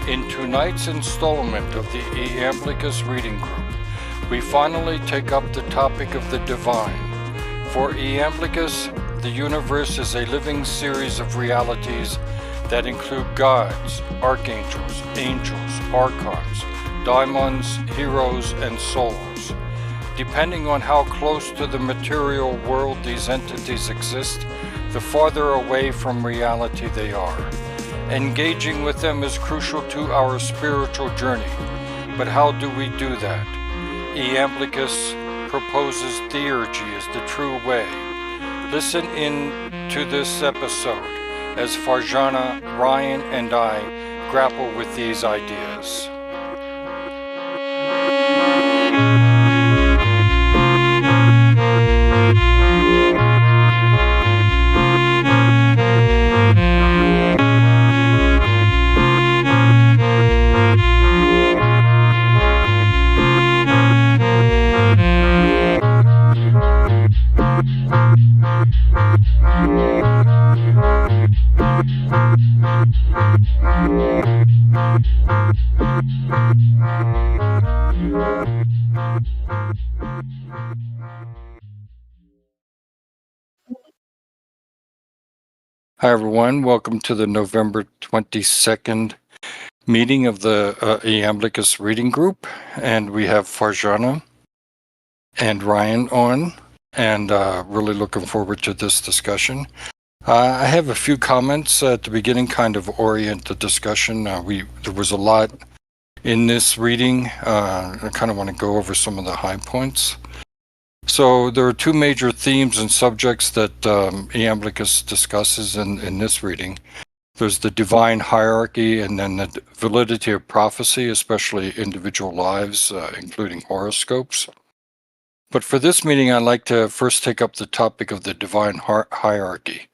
In tonight's installment of the Iamblichus reading group, we finally take up the topic of the divine. For Iamblichus, the universe is a living series of realities that include gods, archangels, angels, archons, daimons, heroes, and souls. Depending on how close to the material world these entities exist, the farther away from reality they are. Engaging with them is crucial to our spiritual journey. But how do we do that? Iamblichus proposes theurgy as the true way. Listen in to this episode as Farjana, Ryan, and I grapple with these ideas. Hi everyone, welcome to the November 22nd meeting of the Iamblichus reading group, and we have Farjana and Ryan on, and really looking forward to this discussion. I have a few comments at the beginning, kind of orient the discussion. There was a lot in this reading. I kind of want to go over some of the high points. So there are two major themes and subjects that Iamblichus discusses in this reading. There's the divine hierarchy and then the validity of prophecy, especially individual lives, including horoscopes. But for this meeting, I'd like to first take up the topic of the divine hierarchy.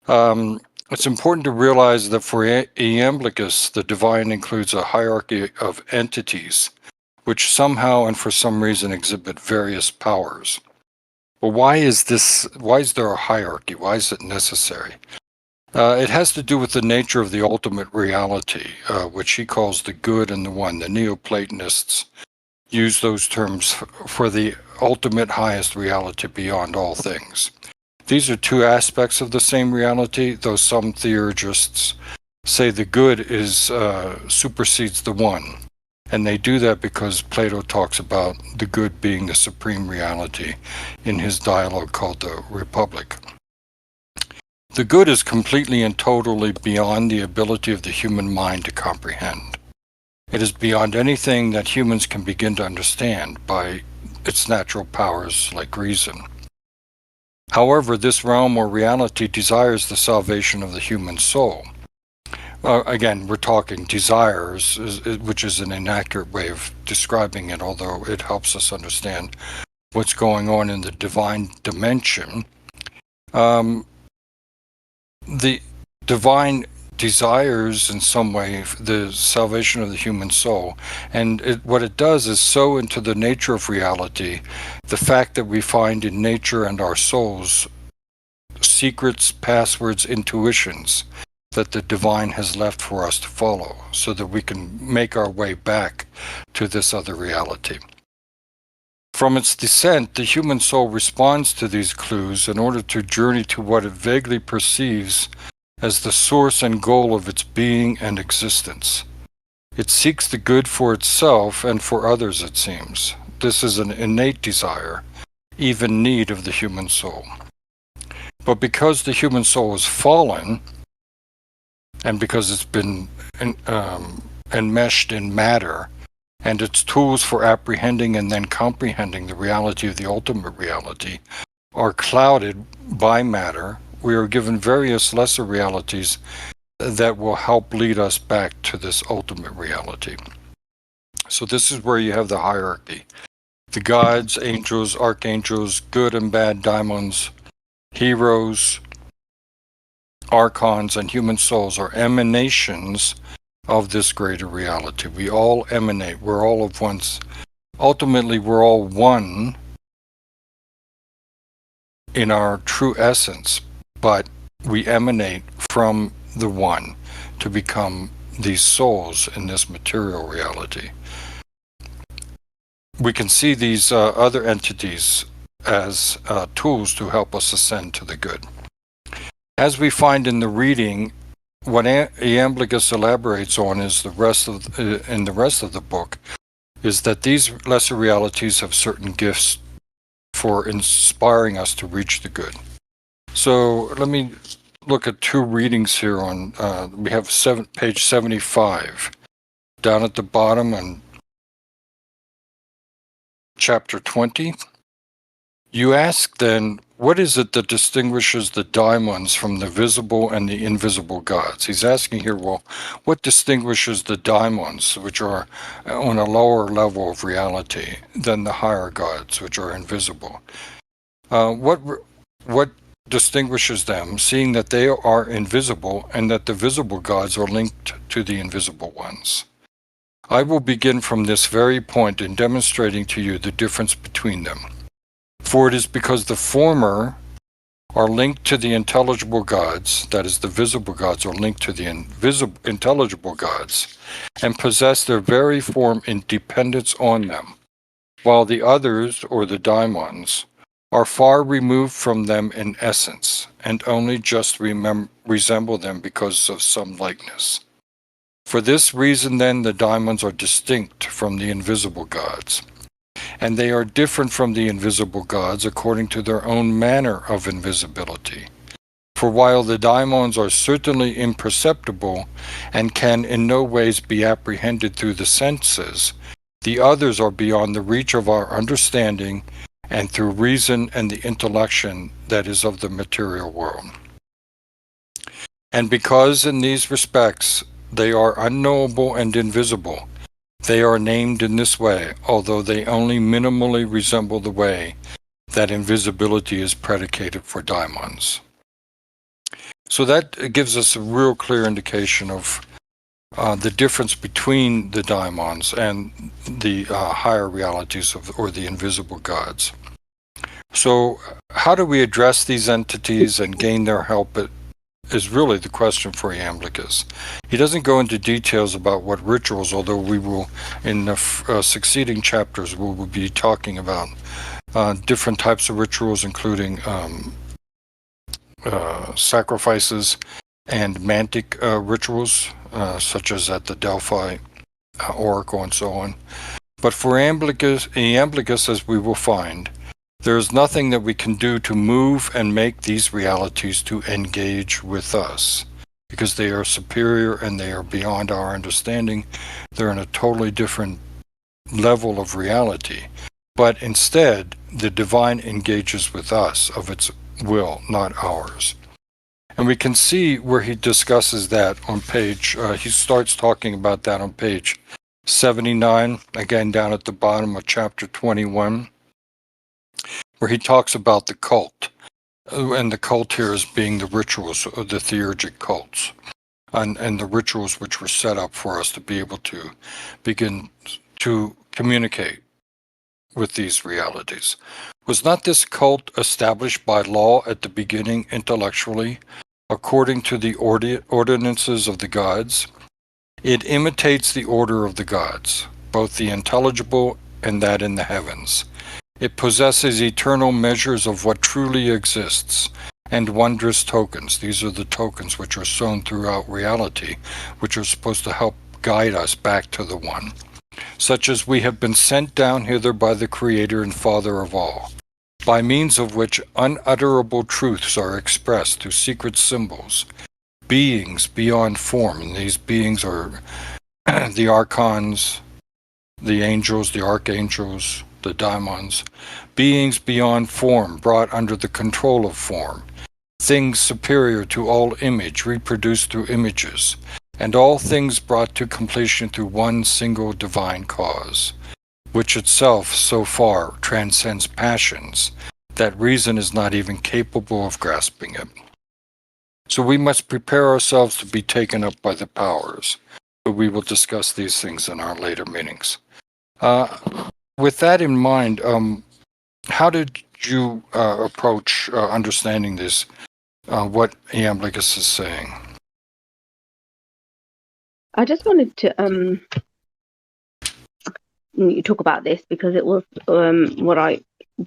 It's important to realize that for Iamblichus, the divine includes a hierarchy of entities which somehow and for some reason exhibit various powers. Well, why is there a hierarchy? Why is it necessary? It has to do with the nature of the ultimate reality, which he calls the good and the one. The Neoplatonists use those terms for the ultimate highest reality beyond all things. These are two aspects of the same reality, though some theurgists say the good supersedes the one. And they do that because Plato talks about the good being the supreme reality in his dialogue called the Republic. The good is completely and totally beyond the ability of the human mind to comprehend. It is beyond anything that humans can begin to understand by its natural powers like reason. However, this realm or reality desires the salvation of the human soul. Again, we're talking desires, which is an inaccurate way of describing it, although it helps us understand what's going on in the divine dimension. The divine desires in some way the salvation of the human soul, and what it does is sow into the nature of reality the fact that we find in nature and our souls secrets, passwords, intuitions that the divine has left for us to follow so that we can make our way back to this other reality. From its descent, the human soul responds to these clues in order to journey to what it vaguely perceives as the source and goal of its being and existence. It seeks the good for itself and for others, it seems. This is an innate desire, even need of the human soul. But because the human soul is fallen, and because it's been enmeshed in matter, and its tools for apprehending and then comprehending the reality of the ultimate reality are clouded by matter, we are given various lesser realities that will help lead us back to this ultimate reality. So this is where you have the hierarchy. The gods, angels, archangels, good and bad daimons, heroes, archons, and human souls are emanations of this greater reality. We all emanate. We're all of once. Ultimately, we're all one in our true essence, but we emanate from the one to become these souls in this material reality. We can see these other entities as tools to help us ascend to the good. As we find in the reading, what Iamblichus elaborates on is in the rest of the book, is that these lesser realities have certain gifts for inspiring us to reach the good. So let me look at two readings here on, we have page 75, down at the bottom on chapter 20. You ask then, what is it that distinguishes the daimons from the visible and the invisible gods? He's asking here, well, what distinguishes the daimons, which are on a lower level of reality, than the higher gods, which are invisible? What distinguishes them, seeing that they are invisible and that the visible gods are linked to the invisible ones? I will begin from this very point in demonstrating to you the difference between them. For it is because the former are linked to the intelligible gods, that is, the visible gods are linked to the intelligible gods, and possess their very form in dependence on them, while the others, or the daimons, are far removed from them in essence, and only just resemble them because of some likeness. For this reason, then, the daimons are distinct from the invisible gods, and they are different from the invisible gods according to their own manner of invisibility. For while the daimons are certainly imperceptible and can in no ways be apprehended through the senses, the others are beyond the reach of our understanding and through reason and the intellection that is of the material world. And because in these respects they are unknowable and invisible, they are named in this way, although they only minimally resemble the way that invisibility is predicated for daimons. So that gives us a real clear indication of the difference between the daimons and the higher realities or the invisible gods. So how do we address these entities and gain their help is really the question for Iamblichus. He doesn't go into details about what rituals, although we will, in the succeeding chapters, we will be talking about different types of rituals, including sacrifices and mantic rituals, such as at the Delphi Oracle and so on. But for Iamblichus, as we will find, there is nothing that we can do to move and make these realities to engage with us, because they are superior and they are beyond our understanding. They're in a totally different level of reality. But instead, the divine engages with us of its will, not ours. And we can see where he discusses that on page, he starts talking about that on page 79, again down at the bottom of chapter 21. Where he talks about the cult, and the cult here is being the rituals, or the theurgic cults, and the rituals which were set up for us to be able to begin to communicate with these realities. Was not this cult established by law at the beginning intellectually, according to the ordinances of the gods? It imitates the order of the gods, both the intelligible and that in the heavens. It possesses eternal measures of what truly exists, and wondrous tokens. These are the tokens which are sown throughout reality, which are supposed to help guide us back to the One, such as we have been sent down hither by the Creator and Father of all, by means of which unutterable truths are expressed through secret symbols, beings beyond form, and these beings are the archons, the angels, the archangels, the daimons, beings beyond form, brought under the control of form, things superior to all image, reproduced through images, and all things brought to completion through one single divine cause, which itself so far transcends passions that reason is not even capable of grasping it. So we must prepare ourselves to be taken up by the powers, but we will discuss these things in our later meetings. With that in mind, how did you approach understanding this, what Iamblichus is saying? I just wanted to talk about this because it was what I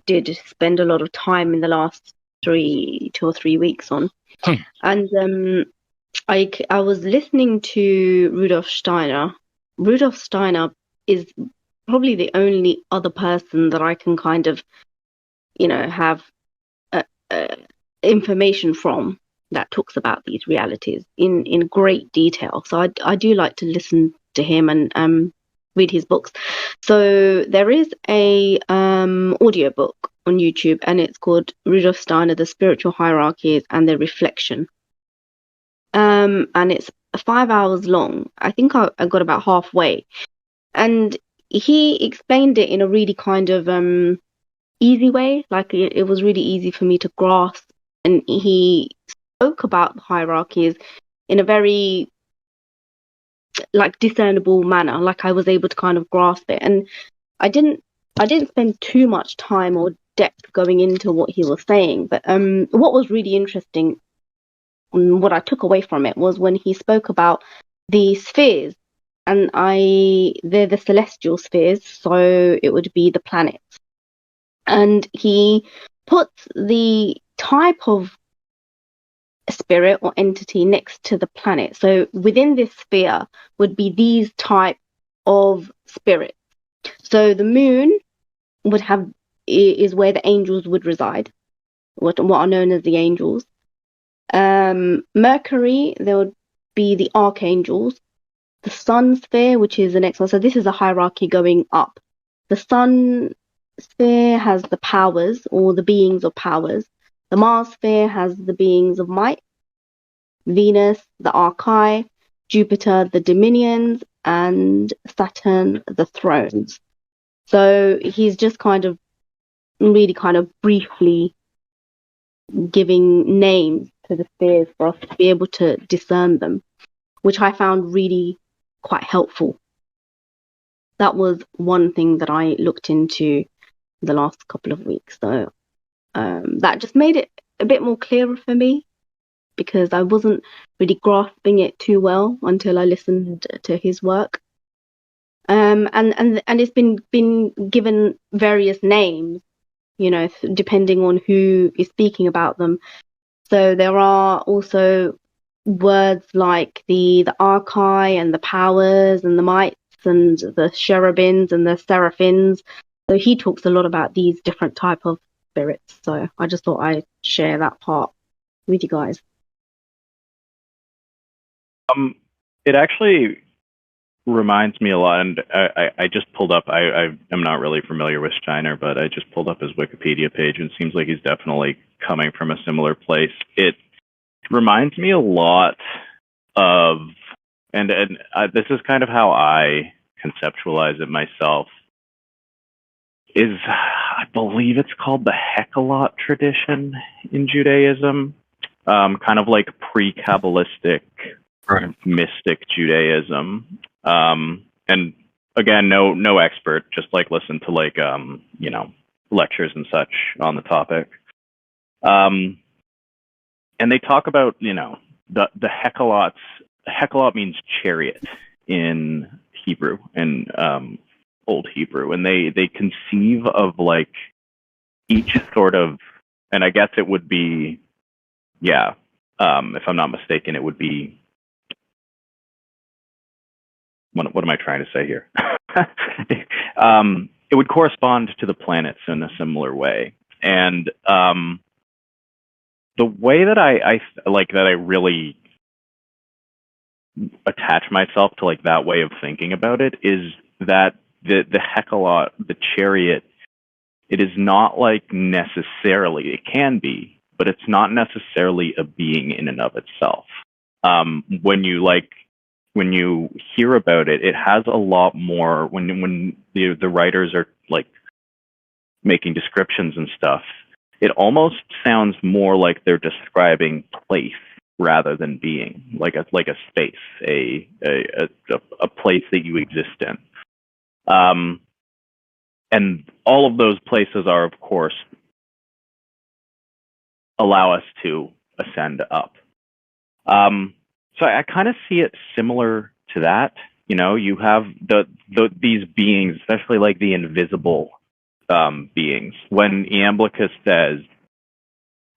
did spend a lot of time in the last 2 or 3 weeks on. And I was listening to Rudolph Steiner. Rudolph Steiner is probably the only other person that I can kind of, have uh, uh, information from that talks about these realities in great detail. So I do like to listen to him and read his books. So there is a audiobook on YouTube, and it's called Rudolf Steiner, The Spiritual Hierarchies and Their Reflection. And it's 5 hours long. I think I got about halfway. And he explained it in a really kind of easy way. Like it was really easy for me to grasp. And he spoke about the hierarchies in a very like discernible manner. Like I was able to kind of grasp it. And I didn't spend too much time or depth going into what he was saying. But what was really interesting, what I took away from it, was when he spoke about the spheres. And they're the celestial spheres, so it would be the planets. And he puts the type of spirit or entity next to the planet. So within this sphere would be these type of spirits. So the moon is where the angels would reside, what are known as the angels. Mercury, there would be the archangels. The sun sphere, which is the next one. So this is a hierarchy going up. The sun sphere has the powers, or the beings of powers. The Mars sphere has the beings of might. Venus, the archai. Jupiter, the dominions. And Saturn, the thrones. So he's just kind of really kind of briefly giving names to the spheres for us to be able to discern them, which I found really quite helpful. That was one thing that I looked into the last couple of weeks. So that just made it a bit more clearer for me, because I wasn't really grasping it too well until I listened to his work. And it's been given various names, depending on who is speaking about them. So there are also words like the archai and the powers and the mights and the cherubims and the seraphins. So he talks a lot about these different type of spirits. So I just thought I'd share that part with you guys. It actually reminds me a lot, and I just pulled up, I'm not really familiar with Steiner, but I just pulled up his Wikipedia page, and it seems like he's definitely coming from a similar place. It reminds me a lot of, and this is kind of how I conceptualize it myself, is I believe it's called the Heot tradition in Judaism, kind of like pre-Kabbalistic, Right. mystic Judaism. And again, no expert, just like listen to like lectures and such on the topic. And they talk about the Heot. Heot means chariot in Hebrew, in Old Hebrew, and they conceive of like each sort of, and I guess it would be, if I'm not mistaken, it would be, what am I trying to say here? It would correspond to the planets in a similar way. And the way that I really attach myself to like that way of thinking about it is that the Heot, the chariot, it is not like necessarily, it can be, but it's not necessarily a being in and of itself. When you hear about it, it has a lot more, when the writers are like making descriptions and stuff, it almost sounds more like they're describing place rather than being, like a space, a place that you exist in. And all of those places are, of course, allow us to ascend up. So I kind of see it similar to that. You know, you have these beings, especially like the invisible beings. When Iamblichus says,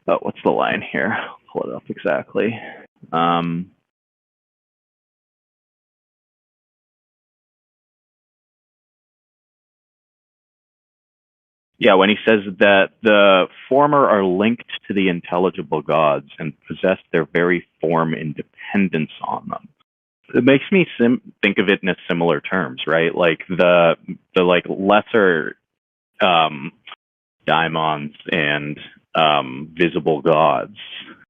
oh, what's the line here? I'll pull it up exactly. Yeah, when he says that the former are linked to the intelligible gods and possess their very form in dependence on them. It makes me think of it in a similar terms, right? Like the like lesser daimons and visible gods,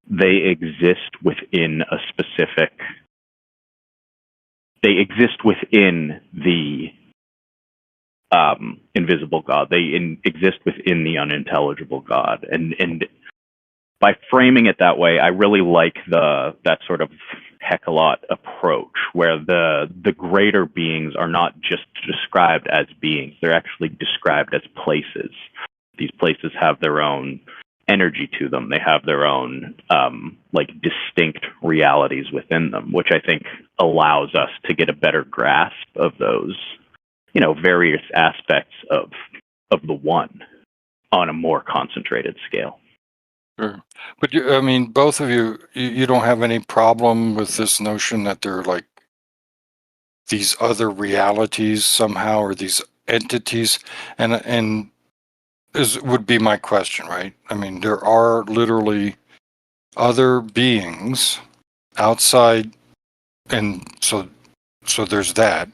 they exist within a specific. They exist within the invisible God. They exist within the unintelligible God, and by framing it that way, I really like that sort of Heot approach, where the greater beings are not just described as beings; they're actually described as places. These places have their own energy to them. They have their own like distinct realities within them, which I think allows us to get a better grasp of those, you know, various aspects of the one on a more concentrated scale. Sure. But I mean, both of you don't have any problem with this notion that there are like these other realities somehow, or these entities, and would be my question, right? I mean, there are literally other beings outside, and so there's that,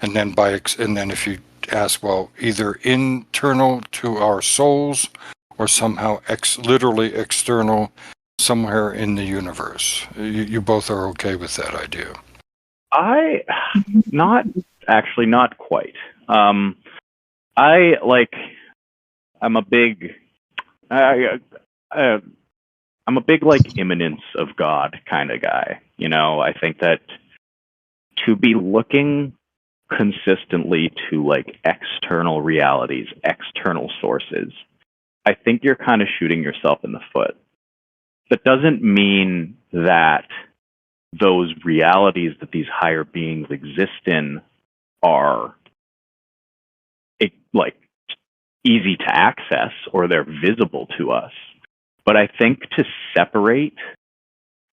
and then and then if you ask, well, either internal to our souls or somehow literally external somewhere in the universe. You both are okay with that idea? Not quite. I'm a big like immanence of God kind of guy. You know, I think that to be looking consistently to like external realities, external sources, I think you're kind of shooting yourself in the foot. That doesn't mean that those realities that these higher beings exist in are like easy to access or they're visible to us. But I think to separate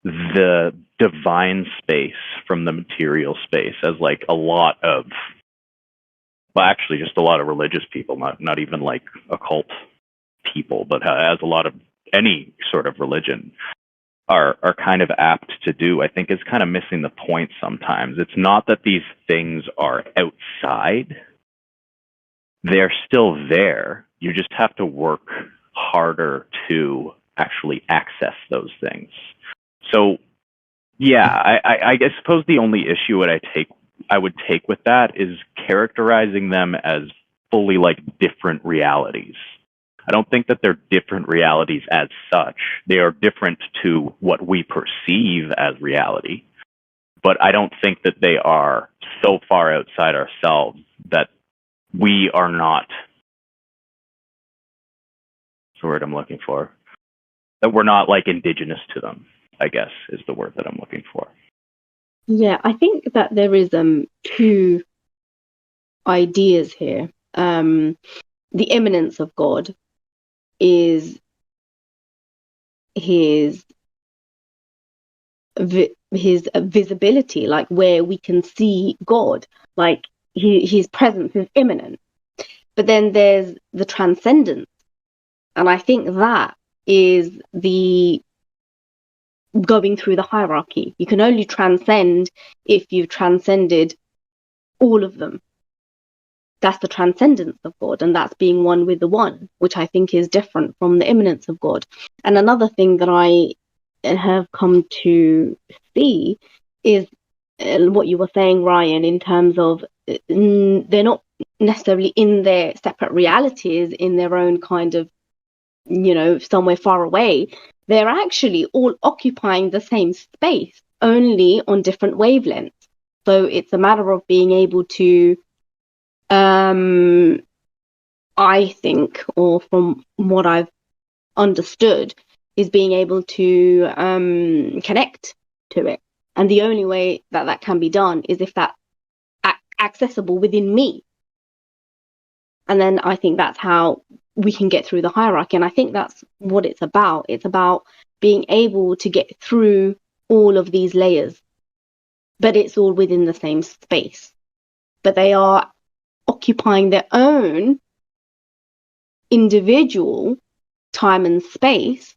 the divine space from the material space, as like a lot of, well, actually just a lot of religious people, not even like occult people, but as a lot of any sort of religion are kind of apt to do, I think is kind of missing the point sometimes. It's not that these things are outside. They're still there. You just have to work harder to actually access those things. So, yeah, I suppose the only issue I would take with that is characterizing them as fully like different realities. I don't think that they're different realities as such. They are different to what we perceive as reality. But I don't think that they are so far outside ourselves that we are not, what's the word I'm looking for? That we're not like indigenous to them, I guess, is the word that I'm looking for. Yeah, I think that there is two ideas here. The immanence of God is his visibility, like where we can see God, like his presence is immanent. But then there's the transcendence, and I think that is the going through the hierarchy. You can only transcend if you've transcended all of them. That's the transcendence of God, and that's being one with the one, which I think is different from the immanence of God. And another thing that I have come to see is what you were saying, Ryan, in terms of they're not necessarily in their separate realities, in their own kind of, you know, somewhere far away. They're actually all occupying the same space, only on different wavelengths. So it's a matter of being able to, I think, or from what I've understood, is being able to connect to it And the only way that that can be done is if that's accessible within me. And then I think that's how we can get through the hierarchy. And I think that's what it's about. It's about being able to get through all of these layers, but it's all within the same space. But they are occupying their own individual time and space,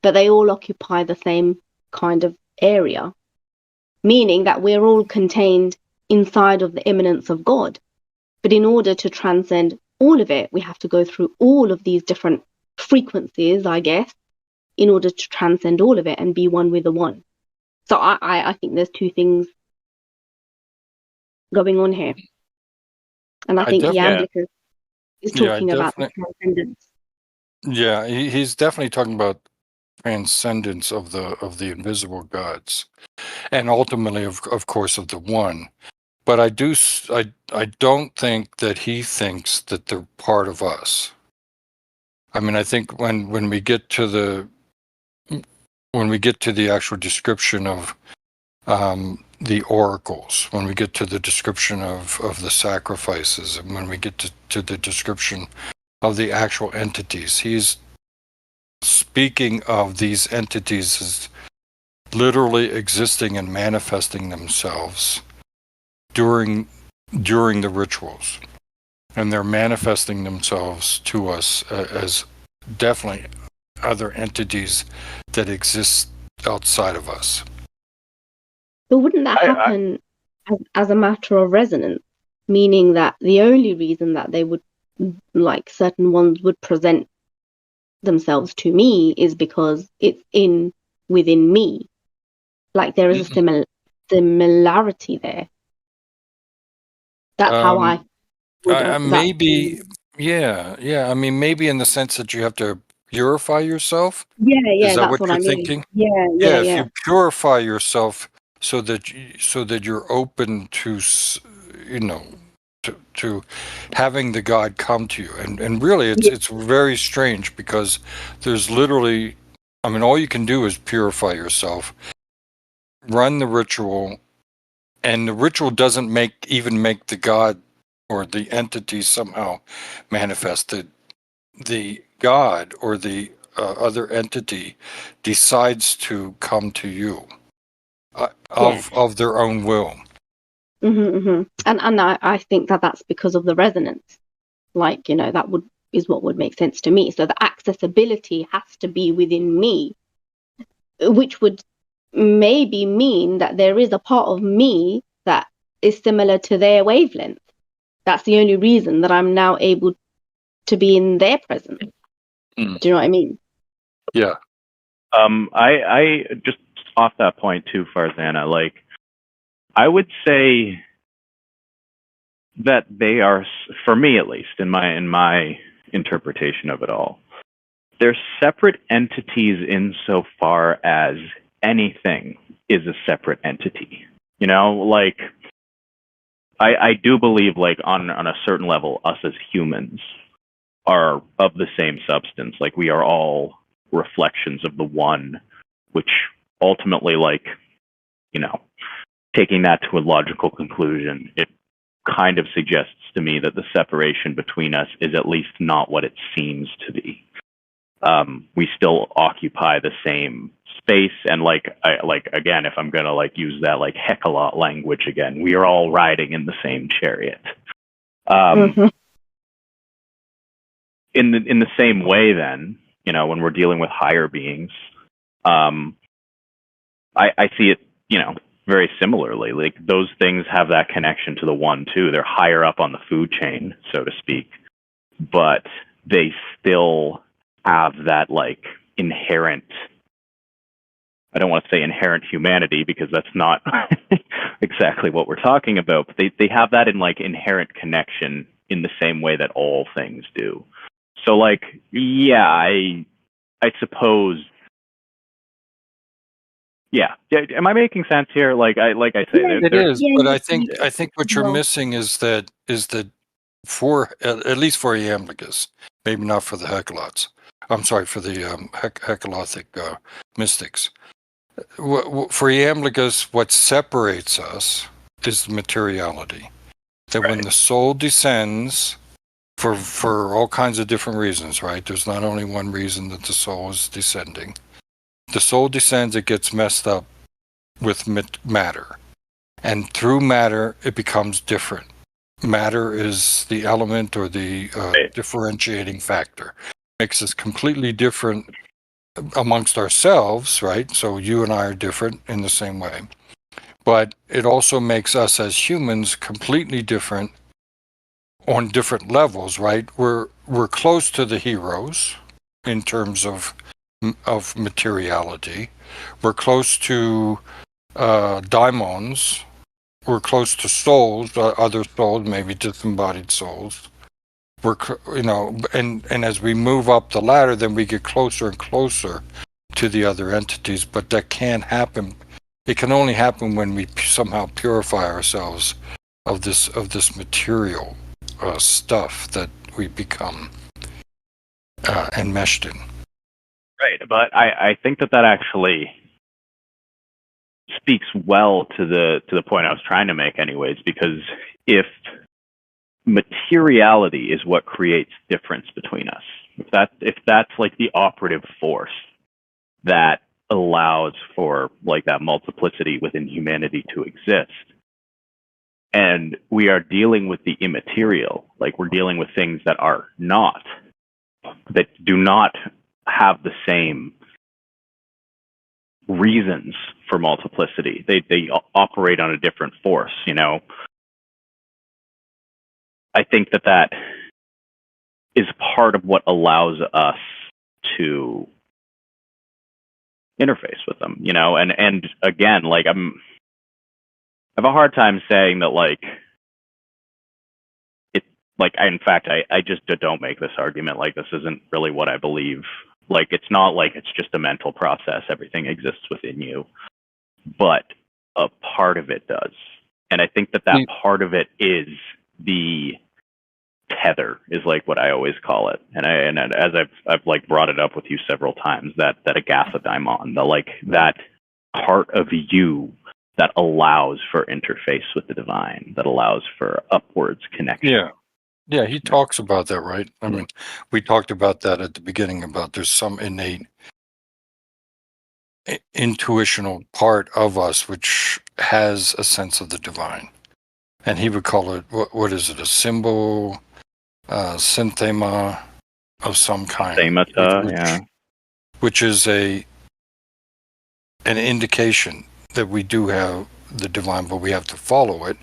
but they all occupy the same kind of area, meaning that we're all contained inside of the immanence of God. But in order to transcend all of it, we have to go through all of these different frequencies, I guess, in order to transcend all of it and be one with the one. So I think there's two things going on here. And I think Iamblichus is talking about the transcendence. Yeah, he's definitely talking about transcendence of the invisible gods, and ultimately, of course, of the one. But I don't think that he thinks that they're part of us. I mean, I think when we get to the actual description of the oracles, when we get to the description of the sacrifices, and when we get to the description of the actual entities, he's speaking of these entities as literally existing and manifesting themselves during the rituals, and they're manifesting themselves to us as definitely other entities that exist outside of us. But wouldn't that happen as a matter of resonance, meaning that the only reason that they would, like certain ones would present themselves to me is because it's within me, like there is a similarity there. That's how I maybe, yeah. I mean, maybe in the sense that you have to purify yourself. Yeah, Is that that's what what you're I mean. thinking? Yeah. If you purify yourself so that you're open to, to having the God come to you, and really, it's very strange, because there's literally, I mean, all you can do is purify yourself, run the ritual, and the ritual doesn't make the God or the entity somehow manifested. The God or the other entity decides to come to you of their own will. And I think that's because of the resonance. Like, that is what would make sense to me. So the accessibility has to be within me, which would maybe mean that there is a part of me that is similar to their wavelength. That's the only reason that I'm now able to be in their presence. Do you know what I mean? Yeah. I just off that point too, Farzana, like, I would say that they are, for me at least, in my interpretation of it all, they're separate entities insofar as anything is a separate entity. Like, I do believe, like, on a certain level, us as humans are of the same substance. Like, we are all reflections of the one, which ultimately, like, taking that to a logical conclusion, it kind of suggests to me that the separation between us is at least not what it seems to be. We still occupy the same space, and again, if I'm gonna use that Heot language again, we are all riding in the same chariot. In the same way, then, when we're dealing with higher beings, I see it, very similarly. Like, those things have that connection to the one too. They're higher up on the food chain, so to speak, but they still have that inherent, I don't want to say inherent humanity, because that's not exactly what we're talking about, but they have that inherent connection in the same way that all things do. So I suppose, yeah. Am I making sense here? Like I say, it is, but I think what you're missing is that for at least for Iamblichus, maybe not for the Helots. I'm sorry, for the Hecolothic mystics. For Iamblichus, what separates us is the materiality. That when the soul descends, for all kinds of different reasons, right? There's not only one reason that the soul is descending. The soul descends, it gets messed up with matter. And through matter, it becomes different. Matter is the element or the differentiating factor. Makes us completely different amongst ourselves, right? So you and I are different in the same way. But it also makes us as humans completely different on different levels, right? We're close to the heroes in terms of materiality. We're close to daimons. We're close to souls, other souls, maybe disembodied souls. And as we move up the ladder, then we get closer and closer to the other entities. But that can't happen. It can only happen when we somehow purify ourselves of this material stuff that we become enmeshed in. Right, but I think that actually speaks well to the point I was trying to make, anyways. Because if materiality is what creates difference between us, if that's like the operative force that allows for like that multiplicity within humanity to exist, and we are dealing with the immaterial, like we're dealing with things that are not, that do not have the same reasons for multiplicity. They operate on a different force, you know. I think that is part of what allows us to interface with them, you know. And again, like I have a hard time saying that, like, in fact, I just don't make this argument. Like, this isn't really what I believe. Like, it's not like it's just a mental process. Everything exists within you. But a part of it does. And I think that part of it is the tether, is like what I always call it. And as I've like brought it up with you several times, that agatha daimon, that part of you that allows for interface with the divine, that allows for upwards connection. Yeah, he talks about that, right? I mean, we talked about that at the beginning, about there's some innate intuitional part of us which has a sense of the divine. And he would call it, what is it, a symbol, synthema of some kind. Which is an indication that we do have the divine, but we have to follow it.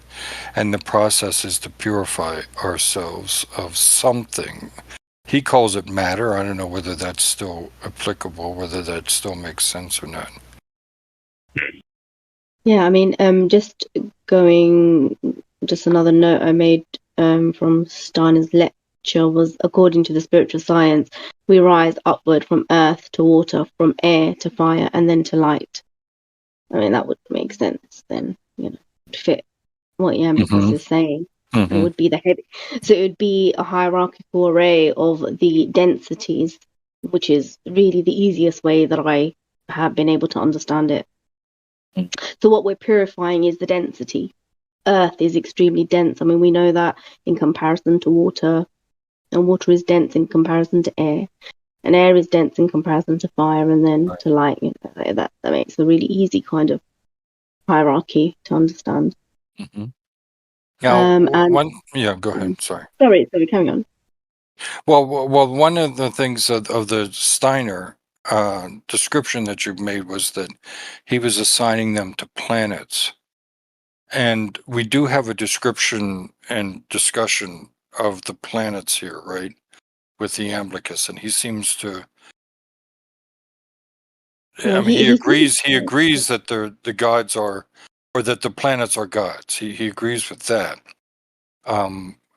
And the process is to purify ourselves of something. He calls it matter. I don't know whether that's still applicable, whether that still makes sense or not. Yeah, I mean, just another note I made from Steiner's lecture was, according to the spiritual science, we rise upward from earth to water, from air to fire, and then to light. I mean, that would make sense then, you know, to fit what Iamblichus is saying. It would be so it would be a hierarchical array of the densities, which is really the easiest way that I have been able to understand it. So what we're purifying is the density. Earth is extremely dense. I mean, we know that in comparison to water, and water is dense in comparison to air, and air is dense in comparison to fire, and then to light. You know, that makes a really easy kind of hierarchy to understand. Now, go ahead. Sorry, carry on. Well, one of the things of the Steiner description that you made was that he was assigning them to planets. And we do have a description and discussion of the planets here, right? With the Iamblichus, and he seems to. Yeah, I mean, he agrees. He agrees that the gods are, or that the planets are gods. He agrees with that.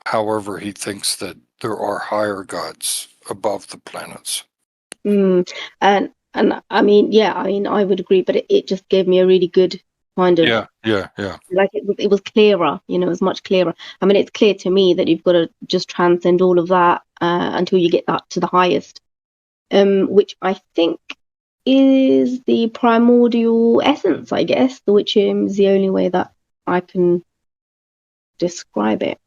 However, he thinks that there are higher gods above the planets. And I mean, I would agree, but it just gave me a really good kind of like it was clearer, you know, it was much clearer. I mean, it's clear to me that you've got to just transcend all of that until you get that to the highest, which I think is the primordial essence, I guess, which is the only way that I can describe it.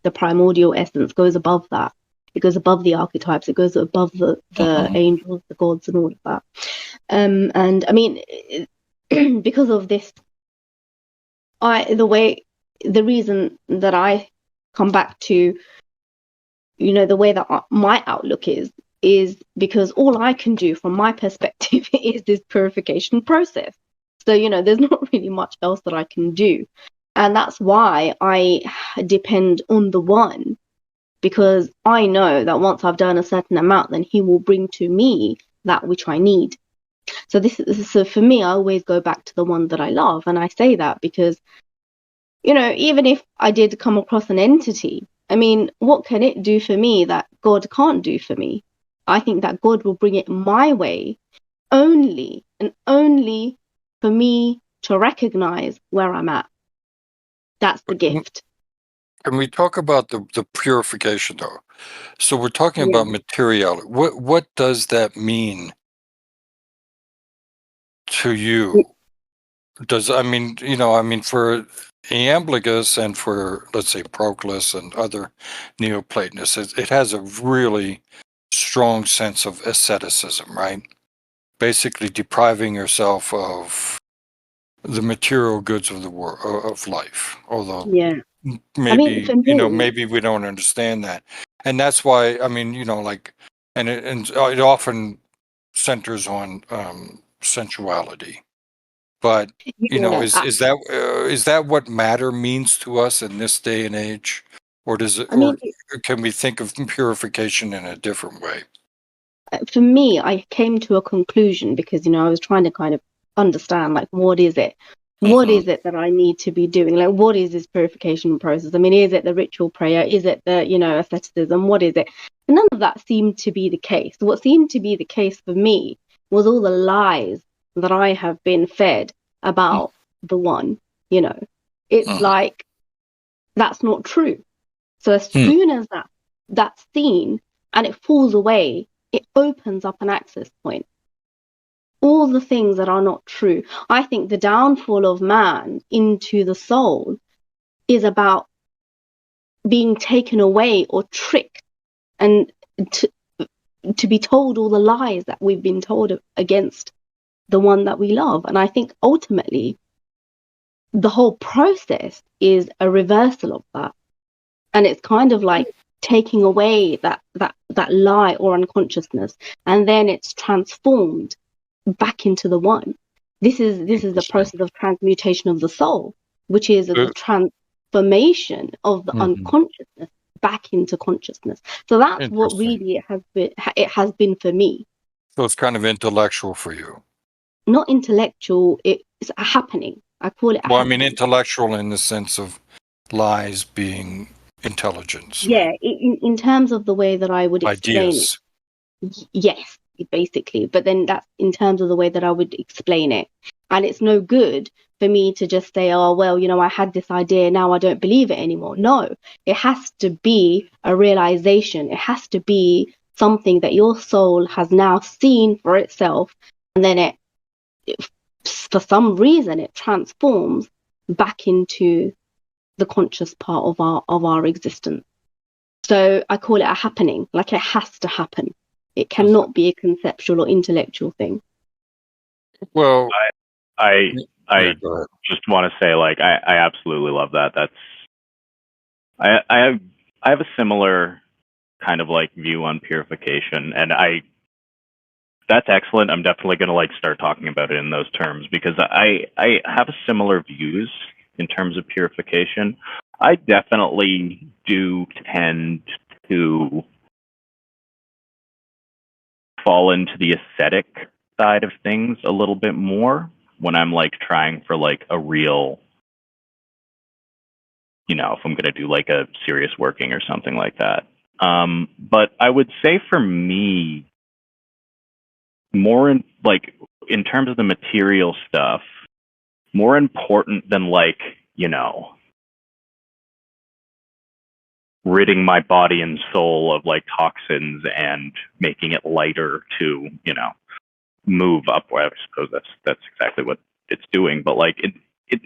The primordial essence goes above that. It goes above the archetypes. It goes above the angels, the gods, and all of that. And I mean, because of this, the reason that I come back to, the way that my outlook is because all I can do from my perspective is this purification process. So, there's not really much else that I can do. And that's why I depend on the one, because I know that once I've done a certain amount, then he will bring to me that which I need. So so for me, I always go back to the one that I love. And I say that because, even if I did come across an entity, I mean, what can it do for me that God can't do for me? I think that God will bring it my way only and only for me to recognize where I'm at. That's the gift. Can we talk about the purification, though? So we're talking Yeah. about materiality. What does that mean to you? For Iamblichus and for, let's say, Proclus and other Neoplatonists, it has a really strong sense of asceticism, right? Basically depriving yourself of the material goods of the world, of life. Although Yeah. maybe, for me, maybe we don't understand that. And that's why, and it often centers on sensuality. But yeah, is that what matter means to us in this day and age, or does it, I mean, or can we think of purification in a different way? for me, I came to a conclusion because, I was trying to kind of understand, like, what is it? What is it that I need to be doing? Like, what is this purification process? I mean, is it the ritual prayer? Is it the, asceticism? What is it? And none of that seemed to be the case. What seemed to be the case for me was all the lies that I have been fed about the one, It's like, that's not true. So as soon as that's seen and it falls away, it opens up an access point. All the things that are not true. I think the downfall of man into the soul is about being taken away or tricked and to be told all the lies that we've been told against the one that we love. And I think ultimately the whole process is a reversal of that. And it's kind of like taking away that lie or unconsciousness, and then it's transformed back into the one. This is the process of transmutation of the soul, which is the transformation of the unconsciousness back into consciousness. So that's what really it has been for me. So it's kind of intellectual for you. Not intellectual, it's a happening. I call it a happening. I mean intellectual in the sense of lies being intelligence. Yeah, right? in terms of the way that I would explain Ideas. it. Yes, basically. But then that's in terms of the way that I would explain it. And it's no good for me to just say, oh, well, I had this idea, now I don't believe it anymore. No, it has to be a realization. It has to be something that your soul has now seen for itself. And then it for some reason, it transforms back into the conscious part of our existence. So I call it a happening, like it has to happen. It cannot be a conceptual or intellectual thing. Well, I just want to say, like, I absolutely love that. I have a similar kind of like view on purification, and that's excellent. I'm definitely going to like start talking about it in those terms because I have similar views in terms of purification. I definitely do tend to fall into the ascetic side of things a little bit more when I'm like trying for like a real, if I'm going to do like a serious working or something like that. But I would say for me, more in terms of the material stuff, more important than like, ridding my body and soul of like toxins and making it lighter to, move upward. I suppose that's exactly what it's doing. But like it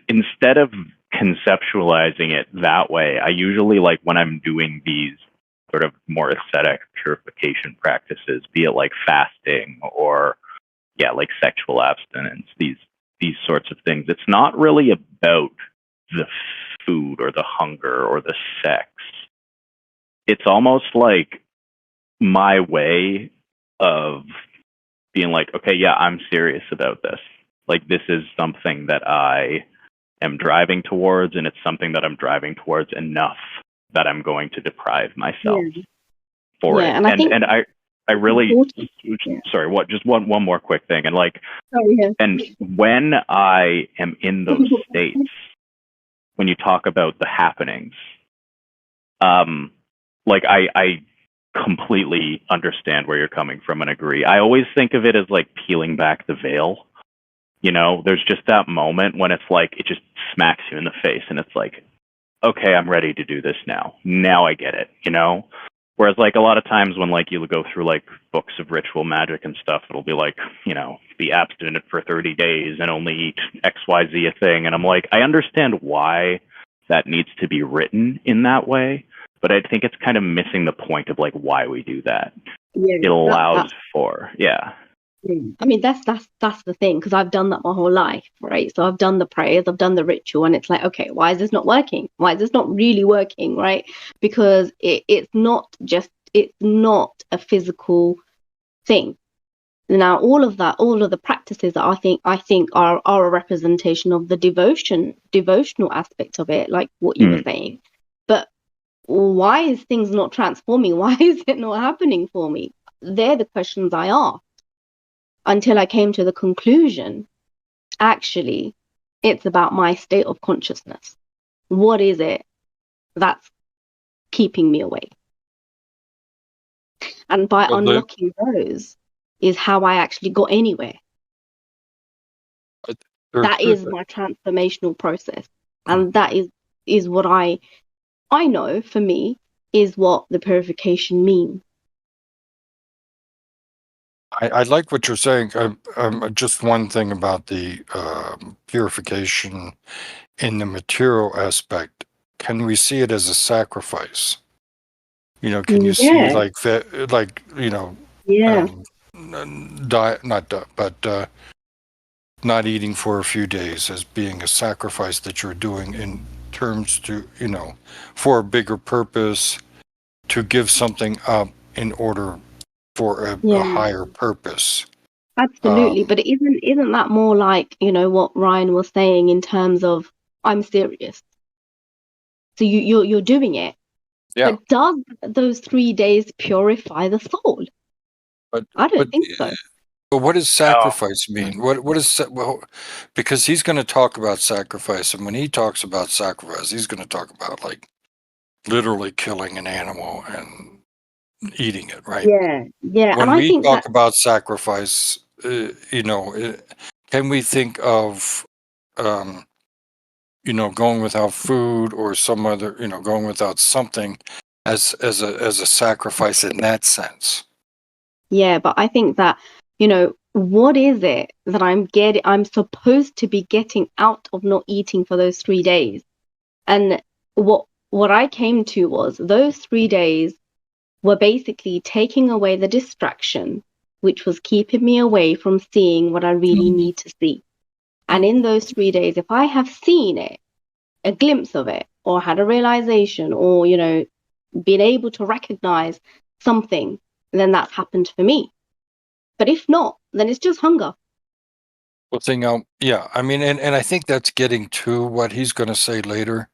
instead of conceptualizing it that way, I usually like when I'm doing these sort of more ascetic purification practices, be it like fasting or like sexual abstinence, these sorts of things. It's not really about the food or the hunger or the sex. It's almost like my way of being like, okay, yeah, I'm serious about this. Like, this is something that I am driving towards, and it's something that I'm driving towards enough that I'm going to deprive myself for it. And I really, yeah. sorry, just one more quick thing. And like, yeah. and when I am in those states, when you talk about the happenings, like I completely understand where you're coming from and agree. I always think of it as like peeling back the veil. You know, there's just that moment when it's like, it just smacks you in the face and it's like, okay, I'm ready to do this now. Now I get it, you know? Whereas like a lot of times when like you go through like books of ritual magic and stuff, it'll be like, you know, be abstinent for 30 days and only eat XYZ a thing. And I'm like, I understand why that needs to be written in that way, but I think it's kind of missing the point of like why we do that. It allows for, I mean, that's the thing, because I've done that my whole life, right? So I've done the prayers, I've done the ritual, and it's like, okay, why is this not working? Why is this not really working, right? Because it's not a physical thing. Now, all of the practices that I think are a representation of the devotional aspect of it, like what you were saying. But why is things not transforming? Why is it not happening for me? They're the questions I ask. Until I came to the conclusion, actually, it's about my state of consciousness. What is it that's keeping me awake? And by unlocking those is how I actually got anywhere. That is my transformational process. And that is what I know for me is what the purification means. I like what you're saying. Just one thing about the purification in the material aspect. Can we see it as a sacrifice? You know, can you see like that, like, you know, not eating for a few days as being a sacrifice that you're doing in terms to, you know, for a bigger purpose, to give something up in order for a higher purpose. Absolutely, but isn't that more like, you know, what Ryan was saying in terms of I'm serious. So you're doing it. Yeah. But does those 3 days purify the soul? But I don't think so. But what does sacrifice mean? What is because he's going to talk about sacrifice, and when he talks about sacrifice, he's going to talk about like literally killing an animal and eating it, right? Yeah. When and we I think talk about sacrifice, you know, can we think of, you know, going without food or some other, you know, going without something as a sacrifice in that sense? Yeah, but I think that, you know, what is it that I'm supposed to be getting out of not eating for those 3 days? And what I came to was those 3 days were basically taking away the distraction, which was keeping me away from seeing what I really need to see. And in those 3 days, if I have seen it, a glimpse of it, or had a realization, or, you know, been able to recognize something, then that's happened for me. But if not, then it's just hunger. Well, I mean, and I think that's getting to what he's going to say later.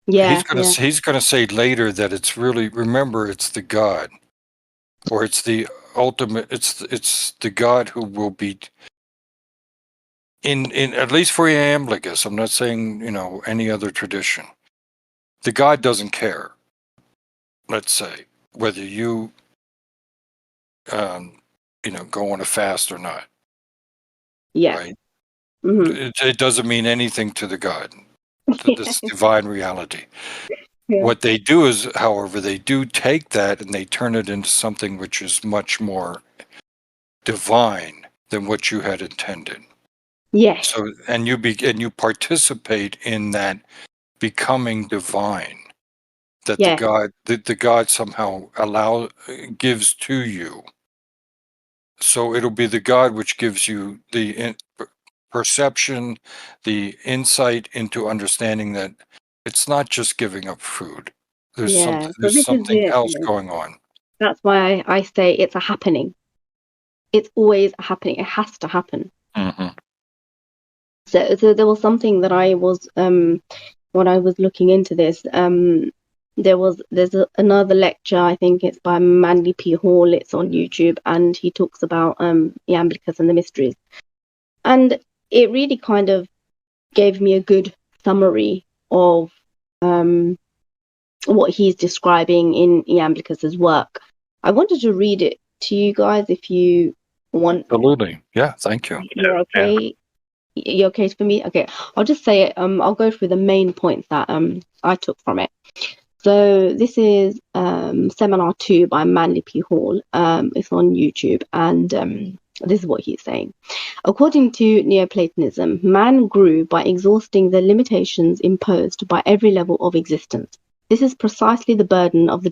He's going to say later that it's really, remember, it's the God, or it's the ultimate. It's the God who will be in at least for Iamblichus. I'm not saying, you know, any other tradition. The God doesn't care. Let's say whether you, you know, go on a fast or not. Yeah. Right. Mm-hmm. It doesn't mean anything to the God. This divine reality. Yeah. What they do is, however, they do take that and they turn it into something which is much more divine than what you had intended. Yes. So, and you participate in that becoming divine that Yes. the God somehow gives to you. So it'll be the God which gives you the perception, the insight into understanding that it's not just giving up food. There's Yeah. So there's this is something it. else going on. That's why I say it's a happening. It's always happening. It has to happen. Mm-hmm. So there was something that I was when I was looking into this. There's another lecture. I think it's by Manly P. Hall. It's on YouTube, and he talks about Iamblichus and the mysteries. And it really kind of gave me a good summary of what he's describing in Iamblichus's work. I wanted to read it to you guys if you want. Absolutely. Yeah, thank you. You're okay? You're okay for me? Okay. I'll just say it. I'll go through the main points that I took from it. So this is Seminar 2 by Manly P. Hall. It's on YouTube, and this is what he's saying. According to Neoplatonism, man grew by exhausting the limitations imposed by every level of existence. This is precisely the burden of the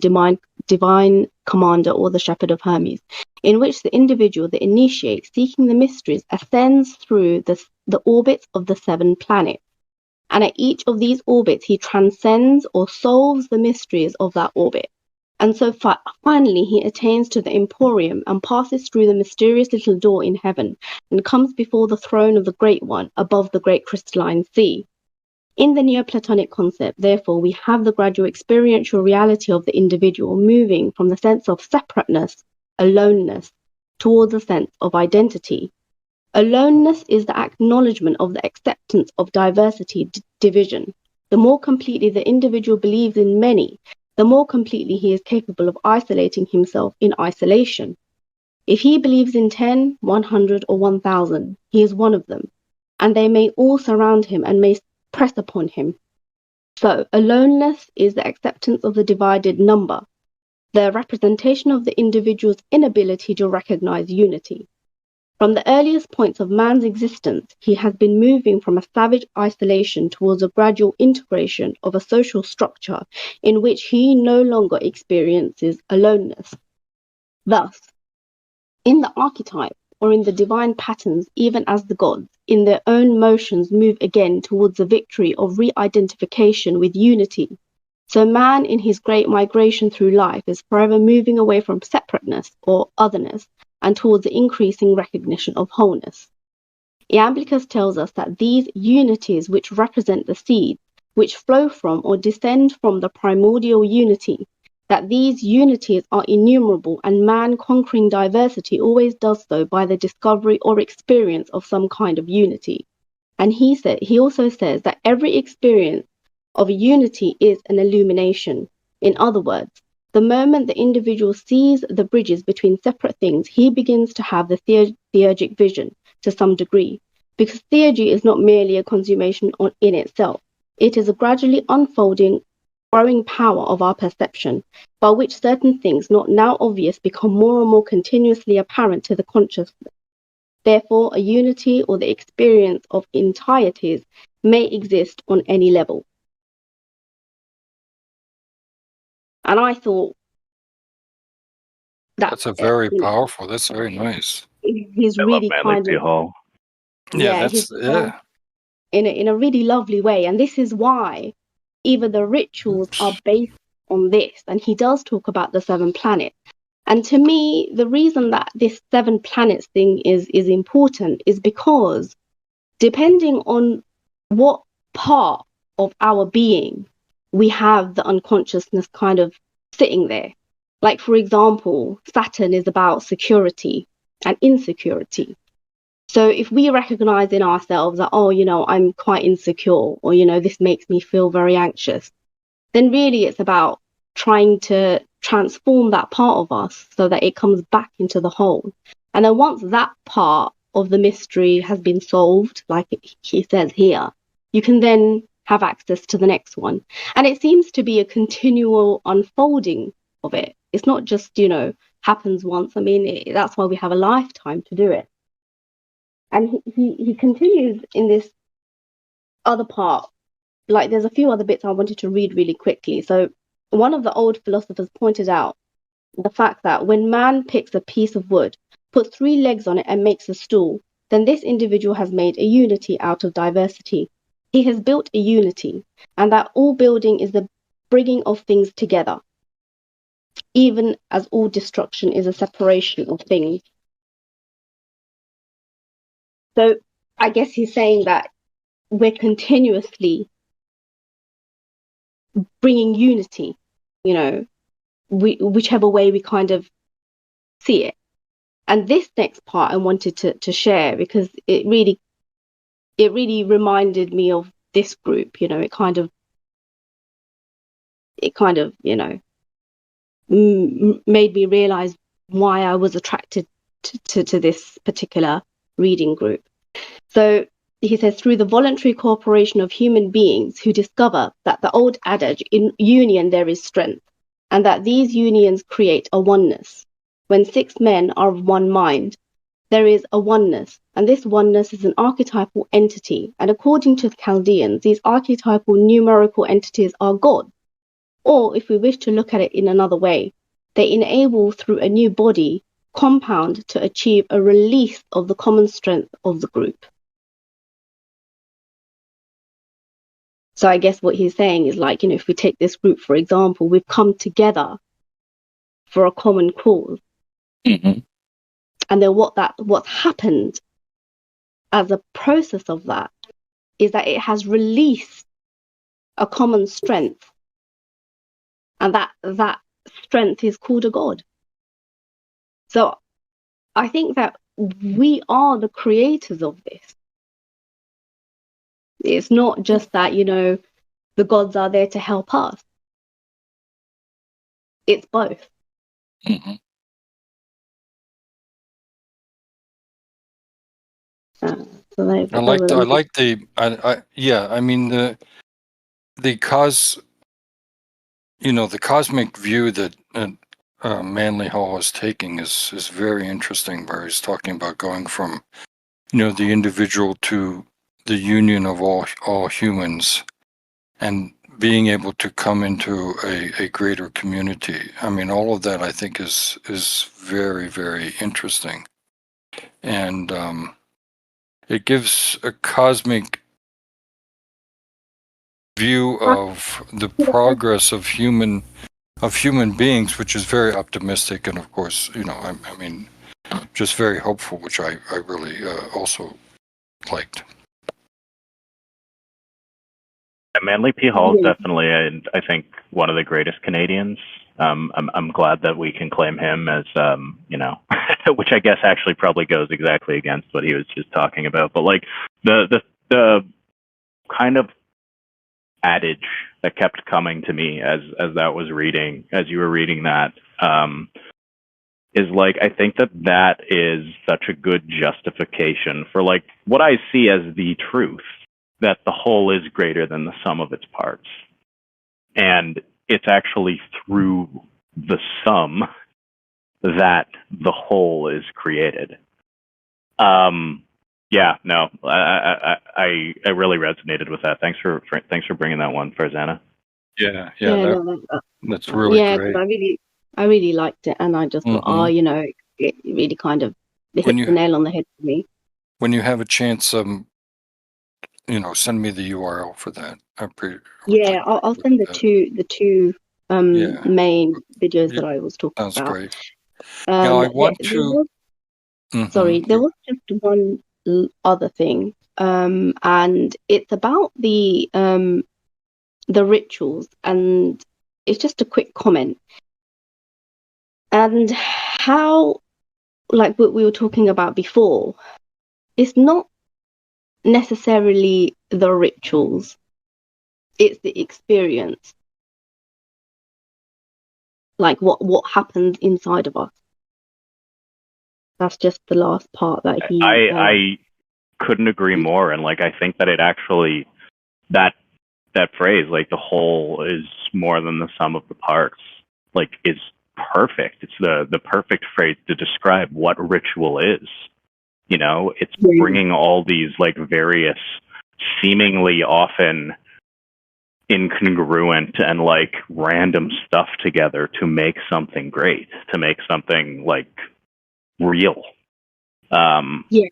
divine commander or the shepherd of Hermes, in which the individual, the initiate, seeking the mysteries, ascends through the orbits of the 7 planets. And at each of these orbits, he transcends or solves the mysteries of that orbit. And so finally, he attains to the emporium and passes through the mysterious little door in heaven and comes before the throne of the Great One above the great crystalline sea. In the Neoplatonic concept, therefore, we have the gradual experiential reality of the individual moving from the sense of separateness, aloneness, towards a sense of identity. Aloneness is the acknowledgement of the acceptance of diversity, division. The more completely the individual believes in many, the more completely he is capable of isolating himself in isolation. If he believes in 10, 100, or 1,000, he is one of them, and they may all surround him and may press upon him. So, aloneness is the acceptance of the divided number, the representation of the individual's inability to recognize unity. From the earliest points of man's existence, he has been moving from a savage isolation towards a gradual integration of a social structure in which he no longer experiences aloneness. Thus, in the archetype or in the divine patterns, even as the gods, in their own motions move again towards the victory of re-identification with unity. So man in his great migration through life is forever moving away from separateness or otherness and towards the increasing recognition of wholeness. Iamblichus tells us that these unities which represent the seeds, which flow from or descend from the primordial unity, that these unities are innumerable and man conquering diversity always does so by the discovery or experience of some kind of unity. And he also says that every experience of unity is an illumination. In other words, the moment the individual sees the bridges between separate things, he begins to have the theurgic vision to some degree, because theurgy is not merely a consummation in itself. It is a gradually unfolding, growing power of our perception, by which certain things not now obvious become more and more continuously apparent to the consciousness. Therefore, a unity or the experience of entities may exist on any level. And I thought That's a very powerful. That's very nice. He's I really love kind Manly of Hall. Yeah, in a really lovely way. And this is why even the rituals are based on this. And he does talk about the 7 planets. And to me, the reason that this 7 planets thing is important is because depending on what part of our being we have the unconsciousness kind of sitting there. Like, for example, Saturn is about security and insecurity. So if we recognize in ourselves that, oh, I'm quite insecure, or, this makes me feel very anxious, then really it's about trying to transform that part of us so that it comes back into the whole. And then once that part of the mystery has been solved, like he says here, you can then have access to the next one. And it seems to be a continual unfolding of it. It's not just, happens once. I mean, that's why we have a lifetime to do it. And he continues in this other part. Like, there's a few other bits I wanted to read really quickly. So one of the old philosophers pointed out the fact that when man picks a piece of wood, puts 3 legs on it, and makes a stool, then this individual has made a unity out of diversity. He has built a unity, and that all building is the bringing of things together, even as all destruction is a separation of things. So I guess he's saying that we're continuously bringing unity, you know, whichever way we kind of see it. And this next part I wanted to share because it really reminded me of this group. You know, it kind of you know made me realize why I was attracted to this particular reading group. So he says, through the voluntary cooperation of human beings who discover that the old adage, in union there is strength, and that these unions create a oneness. When 6 men are of one mind, there is a oneness, and this oneness is an archetypal entity. And according to the Chaldeans, these archetypal numerical entities are God. Or, if we wish to look at it in another way, they enable, through a new body compound, to achieve a release of the common strength of the group. So I guess what he's saying is, like, you know, if we take this group, for example, we've come together for a common cause. Mm-hmm. And then what's happened as a process of that is that it has released a common strength. And that strength is called a God. So I think that we are the creators of this. It's not just that, you know, the gods are there to help us. It's both. Mm-hmm. So I like the yeah. I mean the cosmic view that Manly Hall is taking is very interesting. Where he's talking about going from the individual to the union of all humans, and being able to come into a greater community. I mean, all of that I think is very, very interesting, and it gives a cosmic view of the progress of human beings, which is very optimistic, and of course, I mean, just very hopeful, which I really also liked. Manly P. Hall is definitely, I think, one of the greatest Canadians. I'm glad that we can claim him as, which I guess actually probably goes exactly against what he was just talking about. But like the kind of adage that kept coming to me as that was reading, as you were reading that, is like, I think that is such a good justification for like what I see as the truth, that the whole is greater than the sum of its parts. And it's actually through the sum that the whole is created. Yeah, no, I really resonated with that. Thanks for bringing that one, Farzana. Yeah, that's really great. I really liked it, and I just thought, it really kind of hit the nail on the head for me. When you have a chance, send me the URL for that. I'll send the two main videos that I was talking about. Sounds great. Now I want to. There was just one other thing, and it's about the rituals, and it's just a quick comment. And how, like what we were talking about before, it's not necessarily the rituals, it's the experience, like what happens inside of us. That's just the last part that he I couldn't agree more. And like I think that it actually, that phrase, like the whole is more than the sum of the parts, like is perfect. It's the perfect phrase to describe what ritual is. You know, it's Yeah. bringing all these like various, seemingly often incongruent and like random stuff together to make something great, to make something like real. Yeah.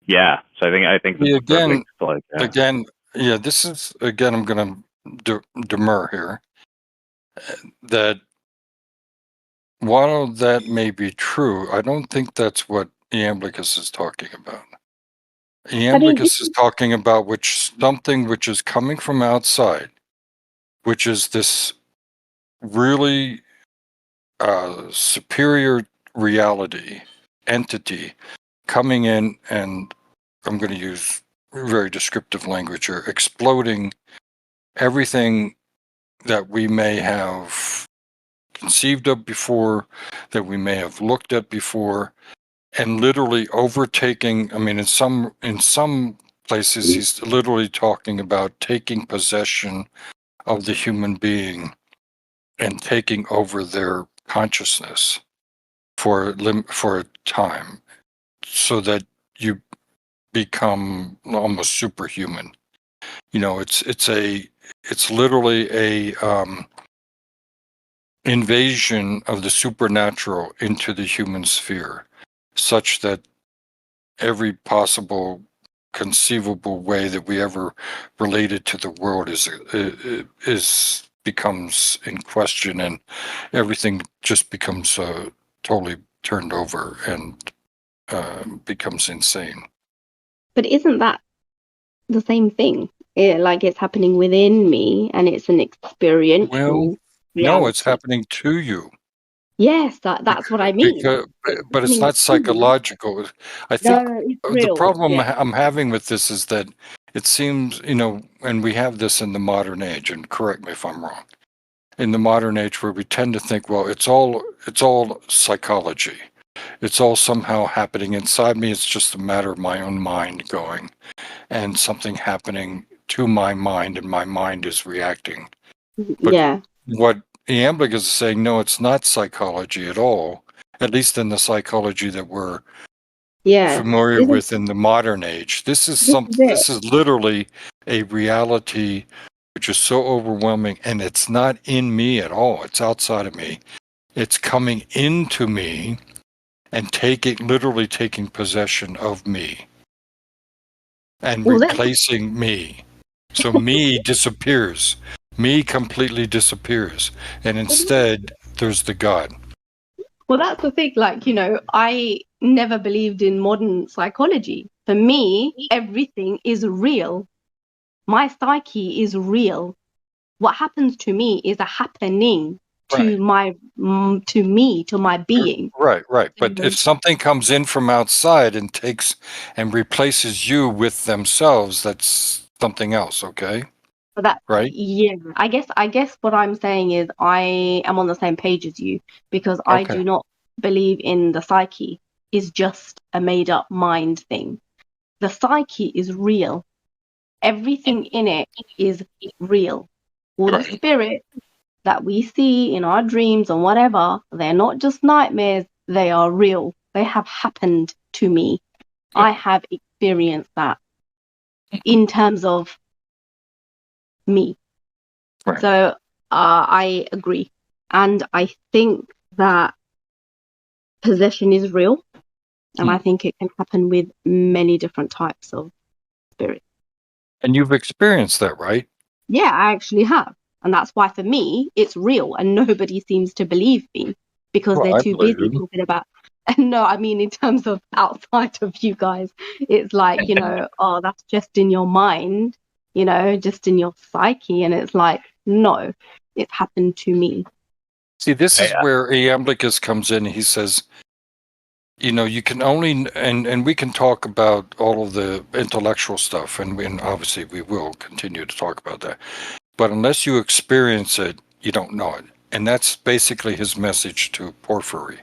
Yeah. So I think this is Again, perfect. Like, yeah. again, yeah, this is, again, I'm going to demur here, that while that may be true, I don't think that's what Iamblichus is talking about. I mean, Iamblichus is talking about something which is coming from outside, which is this really superior reality entity coming in, and I'm going to use very descriptive language here, exploding everything that we may have conceived of before, that we may have looked at before, and literally overtaking. I mean, in some places, he's literally talking about taking possession of the human being and taking over their consciousness for a time, so that you become almost superhuman. You know, it's literally a invasion of the supernatural into the human sphere, such that every possible conceivable way that we ever related to the world is becomes in question, and everything just becomes totally turned over and becomes insane. but isn't that the same thing? Like it's happening within me, and it's an experiential No, it's reality. happening to you. Yes, that's what I mean. Because, but it's Happening not to me. psychological. I think No, it's the real. problem Yeah. I'm having with this is that it seems, you know, and we have this in the modern age, and correct me if I'm wrong, in the modern age where we tend to think, well, it's all psychology. It's all somehow happening inside me. It's just a matter of my own mind going, and something happening to my mind, and my mind is reacting. But Yeah. what Iamblichus is saying, no, it's not psychology at all, at least in the psychology that we're Yeah. familiar Isn't with in the modern age. This is this is it? this is literally a reality which is so overwhelming, and it's not in me at all. It's outside of me. It's coming into me and literally taking possession of me and Well, that's replacing me. So me disappears. Me completely disappears. And instead, there's the God. well, that's the thing. Like, I never believed in modern psychology. For me, everything is real. My psyche is real. What happens to me is a happening to Right. to me, to my being. Right. But So, if something comes in from outside and takes and replaces you with themselves, that's something else, okay? but that, Right? yeah, I guess what I'm saying is I am on the same page as you, because I Okay. do not believe in the psyche is just a made up mind thing. The psyche is real. Everything in it is real. All the Right. spirit that we see in our dreams and whatever, they're not just nightmares, they are real. They have happened to me. Yeah. I have experienced that in terms of me. Right. So I agree. And I think that possession is real. And I think it can happen with many different types of spirits. And you've experienced that, right? Yeah, I actually have. And that's why for me, it's real. And nobody seems to believe me because Well, they're I too believe busy you. talking about. And no, I mean, in terms of outside of you guys, it's like, oh, that's just in your mind, just in your psyche. And it's like, no, it's happened to me. See, this is Yeah. where Iamblichus comes in. He says, you can only, and we can talk about all of the intellectual stuff, and obviously we will continue to talk about that. But unless you experience it, you don't know it. And that's basically his message to Porphyry.